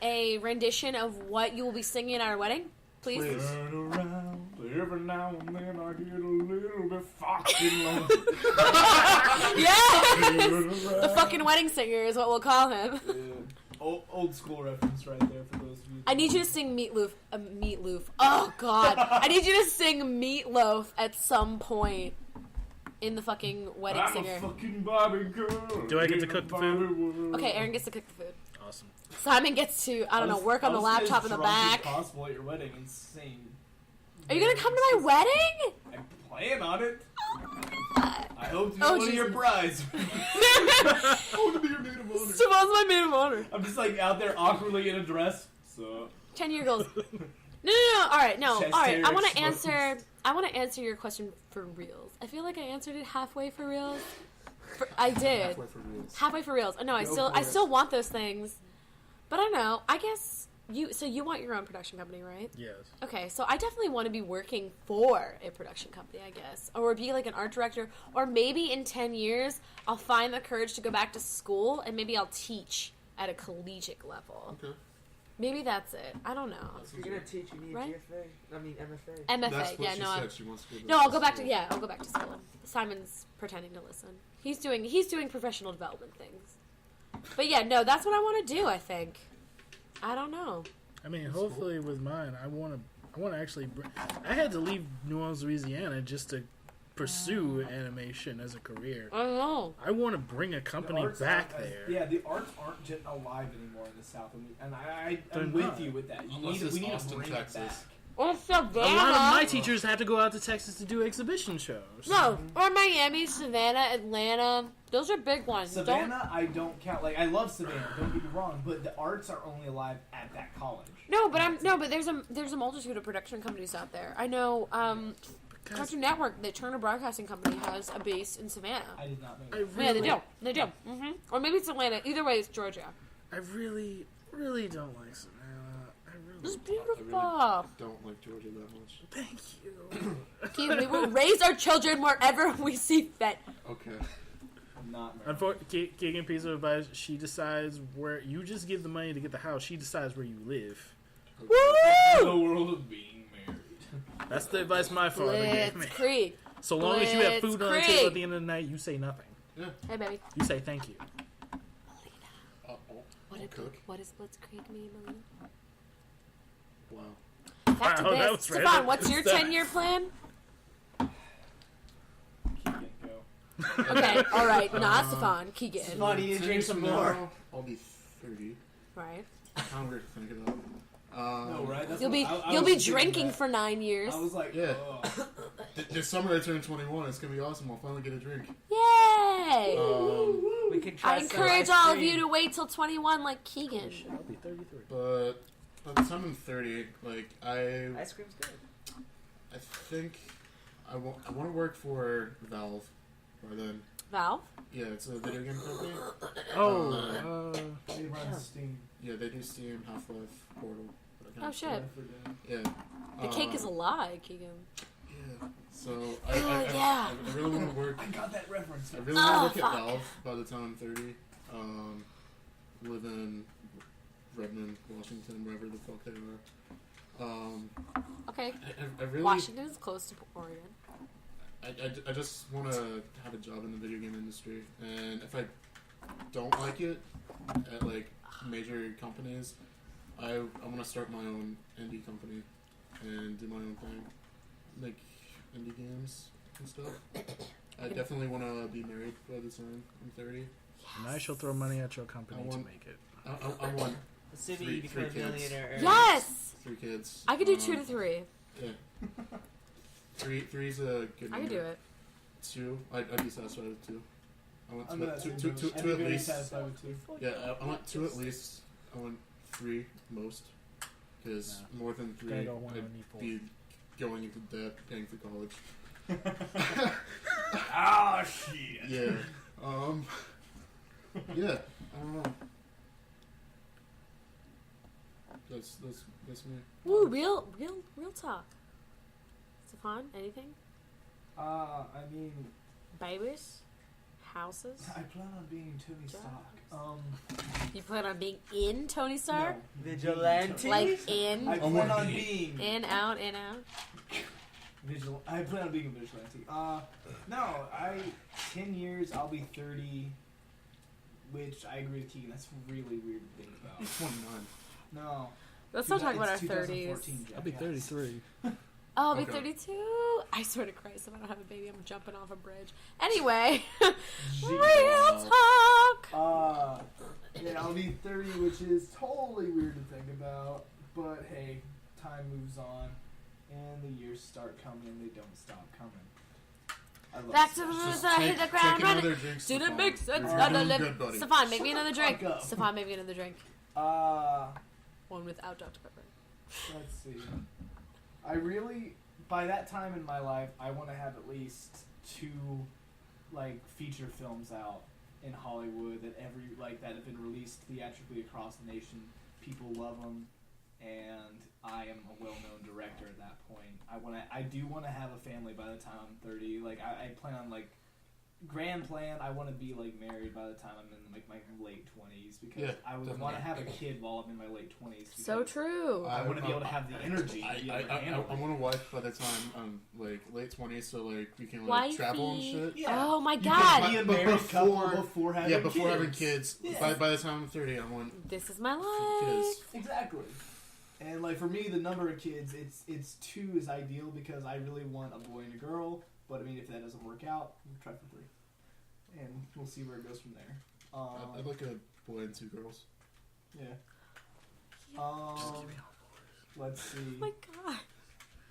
a rendition of what you will be singing at our wedding? Please? Turn around, every now and then I get a little bit fucking lonely. Yes! The fucking wedding singer is what we'll call him. Old school reference right there for those of you. I need you to sing Meatloaf. Meatloaf. Oh, God. I need you to sing Meatloaf at some point in the fucking wedding I'm singer. a fucking Barbie girl. Do I get to cook the food? Okay, Aaron gets to cook the food. Awesome. Simon gets to, I don't know, work on the laptop in the back. Possible at your wedding and sing. Are you gonna come to my wedding? I plan on it. I hope to be Oh, one of Jesus. your brides. I want to be your maid of honor. Stefan's my maid of honor. I'm just like out there awkwardly in a dress. So 10-year goals. No. All right, no. Chest All right, hair I want to explodes. answer. I want to answer your question for reals. I feel like I answered it halfway for reals. I did. Halfway for reals. Halfway for reals. No, I Go still for I it. still want those things. But I don't know. I guess you want your own production company, right? Yes. Okay, so I definitely want to be working for a production company, I guess. Or be like an art director. Or maybe in 10 years, I'll find the courage to go back to school and maybe I'll teach at a collegiate level. Okay. Maybe that's it. I don't know. If you're gonna teach, you need Right? GFA. I mean MFA. MFA, That's what yeah, she no. said. She wants to No, I'll go back to I'll go back to school. Simon's pretending to listen. He's doing professional development things. But yeah, no, that's what I want to do, I think. I don't know. I mean, hopefully with mine, I want to actually. I had to leave New Orleans, Louisiana, just to pursue animation as a career. I don't know. I want to bring a company The arts back aren't- there. Yeah, the arts aren't just alive anymore in the South, and They're I'm with not. you with that. Unless We it's need to Austin, bring Texas. it back. Or Savannah. A lot of my teachers have to go out to Texas to do exhibition shows. No, or Miami, Savannah, Atlanta. Those are big ones. Savannah, I don't count. Like I love Savannah. Don't get me wrong, but the arts are only alive at that college. But there's a multitude of production companies out there. I know. Cartoon Network, the Turner Broadcasting Company, has a base in Savannah. I did not know. I That. really, Yeah, they do. Or maybe it's Atlanta. Either way, it's Georgia. I really, really don't like Savannah. I It's really beautiful. Don't like Georgia that much. thank you. Keith, we will raise our children wherever we see fit. Okay. I'm not. married. Unfortunately, Keegan, piece of advice: she decides where you just give the money to get the house. She decides where you live. The world of being married. That's the advice my father gave me. Blitzkrieg. So long as you have food on the Blitzkrieg. table at the end of the night, you say nothing. Hey, baby. You say thank you. I'll cook. What does Blitzkrieg mean, Melina? Wow. Back to Wow, that this. was Stefan, random. what's your 10-year plan? Keegan, go. Okay, all right. Not Stefan. Keegan. Stefan, you need to drink some more. I'll be 30. Right. I'm weird to think of that. No, right? That's You'll what be I you'll was be thinking drinking that. for 9 years. I was like, Yeah. oh. This summer I turn 21. It's gonna be awesome. I'll finally get a drink. Yay! We can try I some encourage ice all of cream. you to wait till 21 like Keegan. I'll be 33. But by the time I'm 30, like Ice cream's good. I think I want to work for Valve, or then Valve? yeah, it's a video game company. Oh, They run Steam. Yeah, they do Steam, Half-Life, Portal. Oh shit. Yeah. The cake is a lie, Keegan. Yeah. So Oh, yeah. I really want to work. I got that reference. I really want to work fuck. at Valve by the time I'm 30. Live in Redmond, Washington, wherever the fuck they are. Okay. I really, Washington is close to Oregon. I just want to have a job in the video game industry, and if I don't like it at like major companies, I want to start my own indie company and do my own thing, make indie games and stuff. I definitely want to be married by the time I'm 30. And I shall throw money at your company I to want- make it. I want Assuming Three- you become a three kids. millionaire. Yes! 3 kids. I could do 2 to 3. Yeah. Three's a good number. I could do it. 2, I'd be satisfied with 2. I want I'm two, not two, saying two, no. two, I'd two be at very least. satisfied with 2. Yeah, I want 2 at least. I want 3 most. Because more than 3, Gotta go one I'd on equal. be going into debt, paying for college. Ah, shit. Yeah. Yeah. I don't know. That's me. Woo, real talk. Stefan, anything? I mean, Babies? Houses? I plan on being Tony Stark. You plan on being in Tony Stark? No, Vigilante? Like in? I plan on being In, out, in, out? I plan on being a vigilante. No, 10 years, I'll be 30, which I agree with Keegan, that's really weird to think about. 29. No. Let's not talk It's about our 2014, 30s. Jack. I'll be 33. Oh, I'll be Okay. 32. I swear to Christ, if I don't have a baby, I'm jumping off a bridge. Anyway, Gee, real wow. talk. Yeah, I'll be 30, which is totally weird to think about, but hey, time moves on, and the years start coming, and they don't stop coming. I love Back to the Stefan. roots, I hit the ground take running. another drink, Didn't Stefan. make sense. You're No, doing no, good, buddy. Stefan, make me Shut another the drink. fuck up. Stefan, make me another drink. One without Dr. Pepper. Let's see. I really, by that time in my life, I want to have at least 2, like, feature films out in Hollywood that that have been released theatrically across the nation. People love them, and I am a well-known director at that point. I do want to have a family by the time I'm 30. Like, I plan on, like, grand plan, I want to be, like, married by the time I'm in, like, my late 20s, because Yeah, I would want to have a kid while I'm in my late 20s. So true. I want to be able to have the energy to be able to handle I it. want a wife by the time I'm like late 20s, so like we can like travel and Wifey. shit. Yeah. Oh my You God. can be a But married couple before- before having Yeah, kids. before having kids. Yeah. By the time I'm 30, I want This is my kids. life. Exactly. And like for me, the number of kids, it's 2 is ideal because I really want a boy and a girl. But I mean, if that doesn't work out, we'll try for 3, and we'll see where it goes from there. I'd like a boy and 2 girls. Yeah. Let's see. Oh my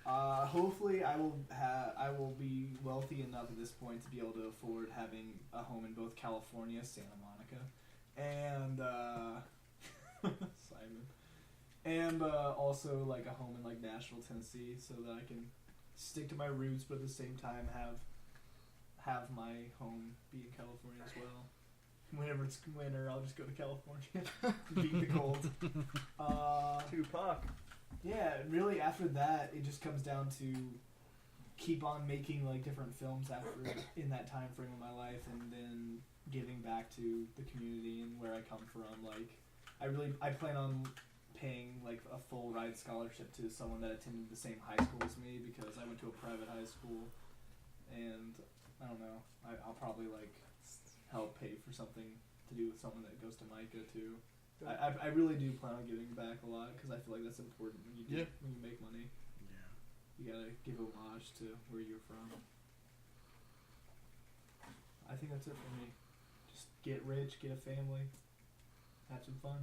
God. Hopefully, I will be wealthy enough at this point to be able to afford having a home in both California, Santa Monica, and Simon, and also like a home in like Nashville, Tennessee, so that I can stick to my roots, but at the same time have my home be in California as well. Whenever it's winter, I'll just go to California to beat the cold. Tupac. Yeah, really after that, it just comes down to keep on making like different films after in that time frame of my life, and then giving back to the community and where I come from. Like, I plan on paying like a full ride scholarship to someone that attended the same high school as me, because I went to a private high school, and I don't know, I'll probably like help pay for something to do with someone that goes to Micah too. I really do plan on giving back a lot, because I feel like that's important when you do, when you make money. Yeah. You gotta give homage to where you're from. I think that's it for me. Just get rich, get a family, have some fun.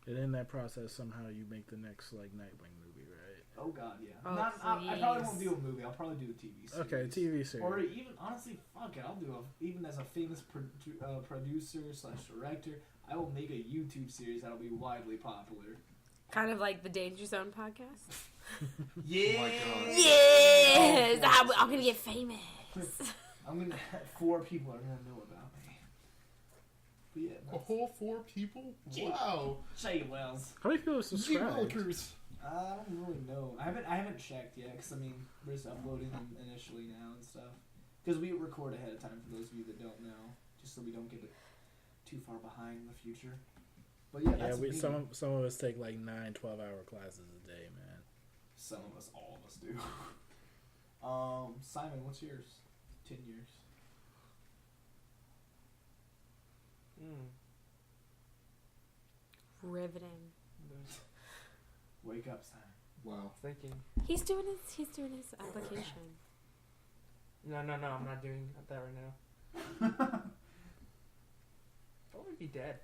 And in that process, somehow you make the next like Nightwing movie, right? Oh God, yeah. Oh, I probably won't please. do a movie. I'll probably do a TV series. Okay, TV series. Or even honestly, fuck it. I'll do even as a famous producer / director. I will make a YouTube series that'll be widely popular. Kind of like the DangerZone podcast. Yeah. Oh my God. Yes, Oh, I'm gonna get famous. I'm gonna. 4 people are gonna know about me. But yeah. A whole 4 people? Yeah. Wow. Jay Wells. How many people subscribe? G-Walkers. I don't really know. I haven't checked yet, because I mean we're just uploading them initially now and stuff. Because we record ahead of time for those of you that don't know, just so we don't get it too far behind in the future. But yeah, that's me. some of us take like 9-12-hour classes a day, man. Some of us, all of us do. Simon, what's yours? 10 years. Riveting. Wake up, son. Wow. Thinking. He's doing his application. No, I'm not doing that right now. I'll be dead.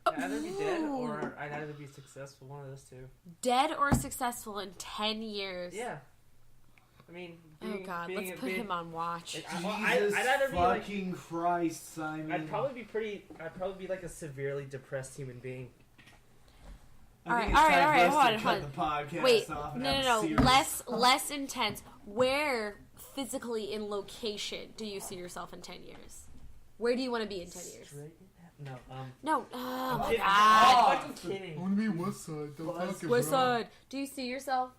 I'd either be dead or I'd either be successful. One of those two. Dead or successful in 10 years. Yeah. I mean, Oh God, let's put him on watch. Jesus I'd either be like, fucking Christ, Simon. I'd probably be like a severely depressed human being. All right, hold on. The podcast Wait, off and no, have a serious- less intense. Where physically in location do you see yourself in 10 years? Where do you want to be in 10 years? No, No, oh my kidding. God. I'm fucking kidding. I want to be West Side. Don't talk about West Side. Do you see yourself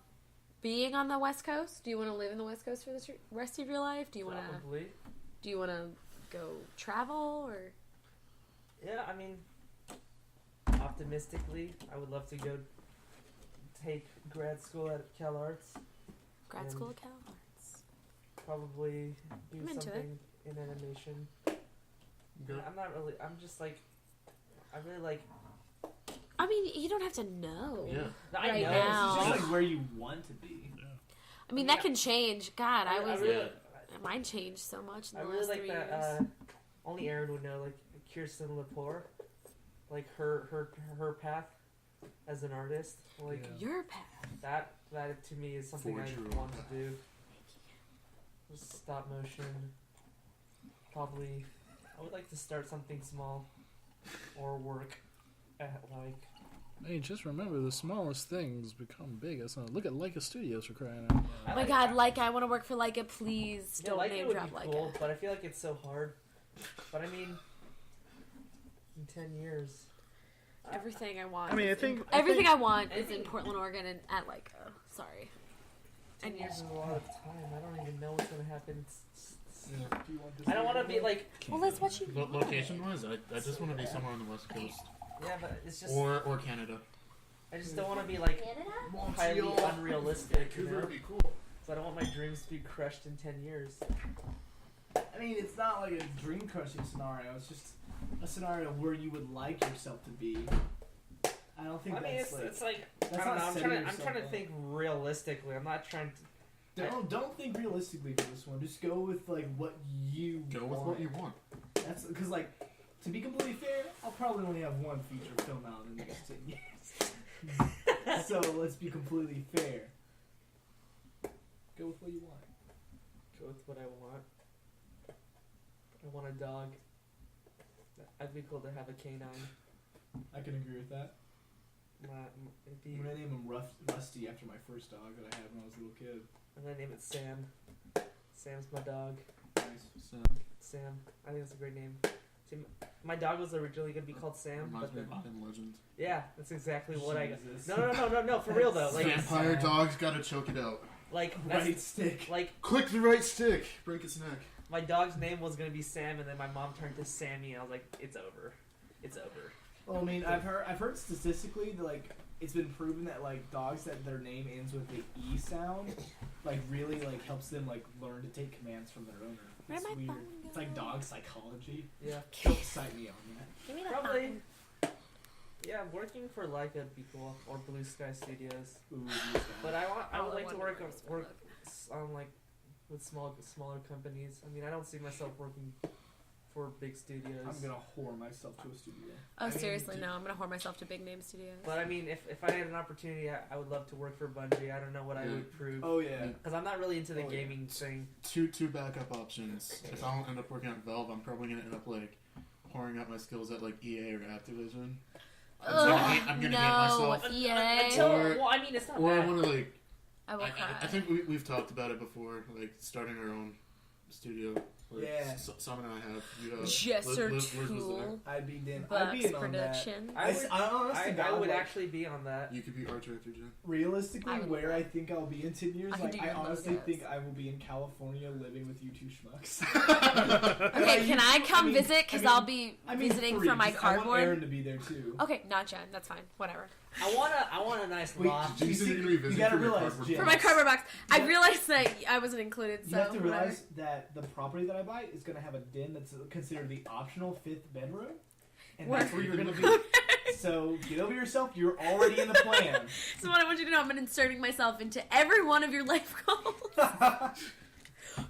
being on the West Coast? Do you want to live in the West Coast for the rest of your life? Do you want to? Probably. Do you want to go travel or? Yeah, I mean, optimistically, I would love to go take grad school at Cal Arts. Grad school at Cal Arts. Probably do I'm into something in animation. Go. I'm not really. I'm just like. I really like. I mean, you don't have to know. Yeah. I Right know. now. It's just like where you want to be. I mean, that can change. God, I was. really, Mine changed so much in I the really last like 3 that. years. Only Aaron would know, like Kirsten Lepore, like her path as an artist. Like Your path. that to me is something I Forge your want to do. Just stop motion. Probably, I would like to start something small, or work at like. Hey, just remember, the smallest things become big. That's not, look at Leica Studios for crying out loud. Oh my God, Leica! I want to work for Leica. Please Yeah, don't Leica name would drop be Leica. cool, but I feel like it's so hard. But I mean, in 10 years. Everything I want. I mean, I is think- in- I everything think- I want is in Portland, Oregon, and at Leica. Sorry. 10 years is a lot of time. I don't even know what's gonna happen. Yeah. I don't want to be like. Well, that's what you. Location wise, I just want to be somewhere on the West Coast Yeah, but it's just. or Canada. I just don't want to be like highly unrealistic. You know? would be cool. So I don't want my dreams to be crushed in 10 years. I mean, it's not like a dream crushing scenario. It's just a scenario where you would like yourself to be. I don't think I mean, that's it's like I that's don't not know. I'm setting trying to yourself up. think realistically. I'm not trying to. Don't think realistically for this one. Just go with like what you Go with want. what you want. That's because like to be completely fair, I'll probably only have one feature film out in the next 10 years. So let's be completely fair. Go with what you want. Go with what I want. I want a dog. I'd be cool to have a canine. I can agree with that. It'd be, I'm gonna name him Rusty after my first dog that I had when I was a little kid. I'm gonna name it Sam. Sam's my dog. Nice. Sam. I think that's a great name. See, my dog was originally gonna be called Sam, Reminds but me then, of I Am Legend. yeah, that's exactly what I got. Jesus. No, for real though. Like, Vampire dog's gotta choke it out. like that's, Right stick. like Click the right stick. Break its neck. my dog's name was gonna be Sam, and then my mom turned to Sammy, and I was like, it's over. It's over. Well, I mean, I've heard statistically that like it's been proven that like dogs that their name ends with the E sound, like really like helps them like learn to take commands from their owner. Where'd It's my weird. phone It's go? like dog psychology. Yeah. Don't cite me on that. Give me that Probably. phone. Yeah, working for Leica would be cool, or Blue Sky Studios. Ooh, But I Oh, would like to work Wonder on like with smaller companies. I mean, I don't see myself working for big studios. I'm gonna whore myself to a studio. Oh, I mean, seriously, no. I'm gonna whore myself to big name studios. But I mean, if I had an opportunity, I would love to work for Bungie. I don't know what I Yeah. would prove. Oh yeah. Because I'm not really into the Oh, yeah. gaming thing. Two backup options. If I don't end up working at Valve, I'm probably gonna end up like pouring out my skills at like EA or Activision. I'm gonna hate myself. EA. Well, I mean, it's not Or I bad. want to like. I will cry. I think we've talked about it before, like starting our own studio. Like, Yeah. Sam and I have. You have Jester Liz was there. Tool. I'd be in. I'd Bucks be in on that. production. I would, honest to I God, would like, actually be on that. You could be art director, Jen. realistically I would where love- I think I'll be in 10 years. I could Like do I your honestly logos. think I will be in California living with you two schmucks. Okay, can I come mean- visit? Because I mean- I'll be I mean, visiting three, for my 'cause I want cardboard. Aaron to be there too. Okay, not Jen. That's fine. Whatever. I want a nice Wait, loft. Did you say you're gonna be visiting gotta for your realize, cardboard Jen, For my box? cardboard box. I Yeah. realized that I wasn't included, so You have to whatever. realize that the property that I buy is going to have a den that's considered the optional 5th bedroom, and Where- that's where you're going to be. So get over yourself. You're already in the plan. So what I want you to know, I'm inserting myself into every one of your life goals.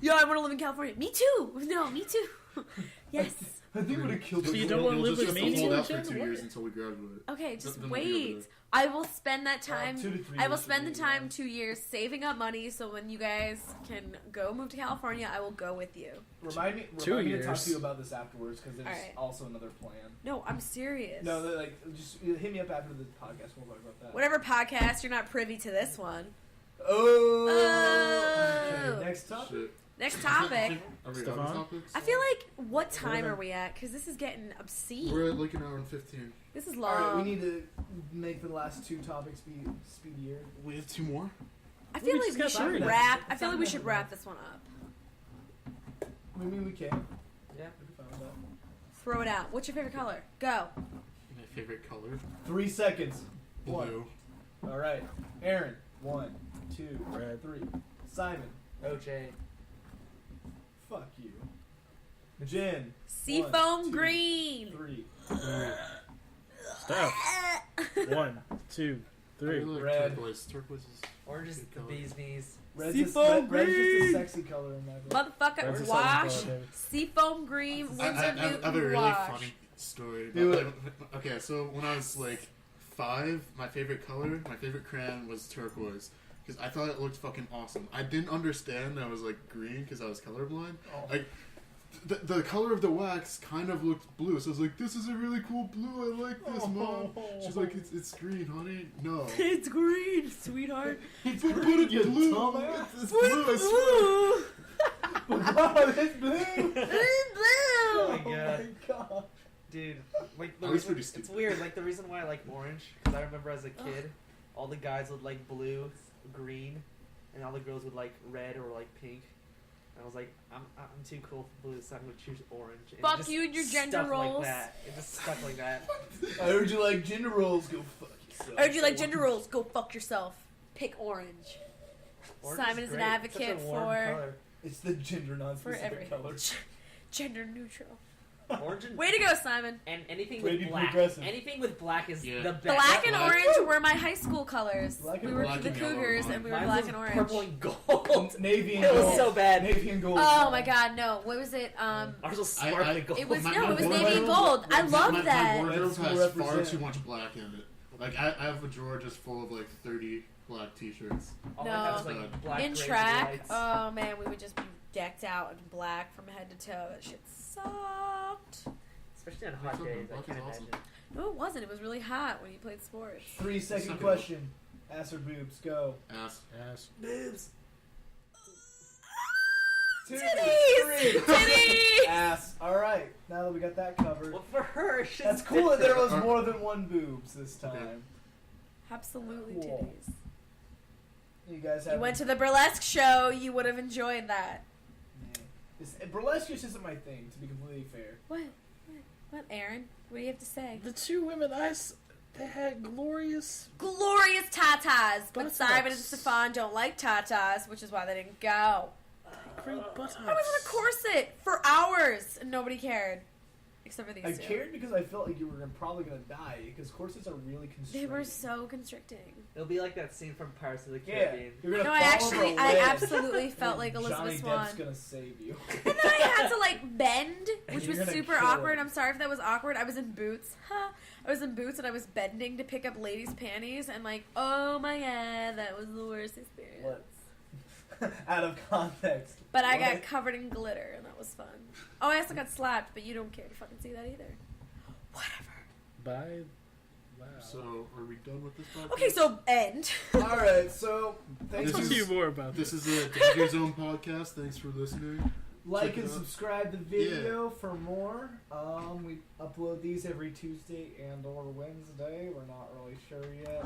Yeah, I want to live in California. Me too. No, me too. Yes. I think would have killed So you us. don't wanna You'll live just with have me to hold too, out for Jen? 2 What? years until we graduate. Okay, just Then we'll be over wait. there. I will spend that time. 2 to 3 I will years spend the should be time fine. 2 years saving up money, so when you guys can go move to California, I will go with you. Remind me 2 to talk years. to you about this afterwards because there's Alright. also another plan. No, I'm serious. No, like just hit me up after the podcast. We'll talk about that. Whatever podcast, you're not privy to this one. Oh. Oh. Okay, next topic. Shit. Next topic. Are we Stefan? on topics? I feel like, what time are we at? Because this is getting obscene. We're at like an hour and 15. This is All right, long. we need to make the last 2 topics be speedier. We have 2 more? I feel We like just we got should three. wrap. I It's feel not like we enough. should wrap this one up. I mean, we can. Yeah. We can find that. Throw it out. What's your favorite color? Go. My favorite color? 3 seconds. Blue. All right, Aaron. 1, 2, Red. 3. Simon. OJ. Fuck you. Jen. Seafoam 1, 2, green. 3. Steph. 1, 2, I 3. really like Red. turquoise. Turquoise is Orange is good the color. bee's knees. Red's Seafoam red's just a green. sexy color in my book. Motherfucker, Red's a wash. solid color, Seafoam green. I Windsor have a Newton really wash. funny story. Do About, okay, so when I was like 5, my favorite color, my favorite crayon was turquoise. Because I thought it looked fucking awesome. I didn't understand that it was like green because I was colorblind. Oh. Like, the color of the wax kind of looked blue. So I was like, this is a really cool blue. I like this, Mom. She's like, it's green, honey. No. It's green, sweetheart. But it's You blue. dumbass. It's blue, I swear. Wow, it's blue. It's blue. Oh my god. God. Dude, like the I was reason, pretty it's stupid. weird. Like the reason why I like orange, because I remember as a kid, all the guys would like blue, green, and all the girls would like red or like pink. And I was like, I'm too cool for blue, so I'm gonna choose orange. And it Fuck just you and your gender stuck roles. Like that. It just stuck like that. I heard you like gender roles. Go fuck yourself. I heard you like gender roles. Go fuck yourself. Pick orange. Orange Simon is an great. advocate Such a warm for- color. It's the gender For non-specific every color. gender neutral. Orange and, Way to go, Simon. and anything Way to with be black. progressive. Anything with black is Yeah. the best. Black and Black. orange were my high school colors. Black We and were black the and yellow Cougars, were and we were Mine black was and orange. purple and gold. Navy and It gold. was so bad. Navy and gold. Oh my god, no. What was it? Ours was I- sparkling gold. It was My- no, my it was wardrobe- navy and gold. I love my that. wardrobe That's has what far represent. too much black in it. Like, I have a drawer just full of like 30 black t-shirts. All I had was No. like black, In grays, and track, whites. oh man, we would just be decked out in black from head to toe. That shit sucked. Especially on hot Black days, I is can't awesome. imagine. No, it wasn't. It was really hot when you played sports. 3-second Suck it question. Ass or boobs? Go. Ass. Yes. Boobs. 2, Titties! 3. Titties! Ass. All right. Now that we got that covered. Well, for her, she's That's cool that there was different. more than one boobs this time. Absolutely Cool. titties. You guys You have. went to the burlesque show, you would have enjoyed that. Burlesque just isn't my thing, to be completely fair. What, Aaron? What do you have to say? The 2 women they had glorious. Glorious tatas, but Buttocks. Simon and Stefan don't like tatas, which is why they didn't go. Great buttocks. I was in a corset for hours and nobody cared. Except for these I two. cared because I felt like you were probably gonna die because corsets are really They constraining. were so constricting. It'll be like that scene from Pirates of the Yeah, Caribbean. you're gonna No, I fall over actually, a I ledge, absolutely felt like and Elizabeth Johnny Swan. Depp's gonna save you. And then I had to like bend, which You're was gonna super kill awkward. him. I'm sorry if that was awkward. I was in boots. I was in boots and I was bending to pick up ladies' panties and like, oh my god, that was the worst experience. What? Out of context. But I What? got covered in glitter and that was fun. Oh, I also got slapped, but you don't care to fucking see that either. Whatever. By. Wow. So, are we done with this podcast? Okay, so end. Alright, so I'll thanks talk This to you is- more about This this. is a DangerZone podcast. Thanks for listening. like Check it and out. subscribe the video for more. We upload these every Tuesday and or Wednesday. We're not really sure yet.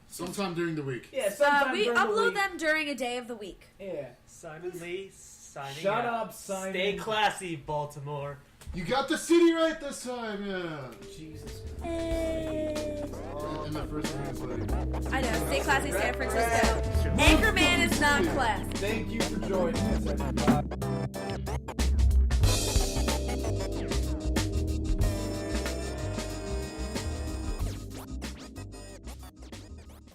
Sometime during the week. Yeah, sometime We during the upload week. them during a day of the week. Yeah. Simon Lee signing Shut out. up, Simon. Stay classy, Baltimore. You got the city right this time, yeah. Jesus. And my first name is like. I know, stay classy, San Francisco. Anchorman is not class. Thank you for joining us, everybody.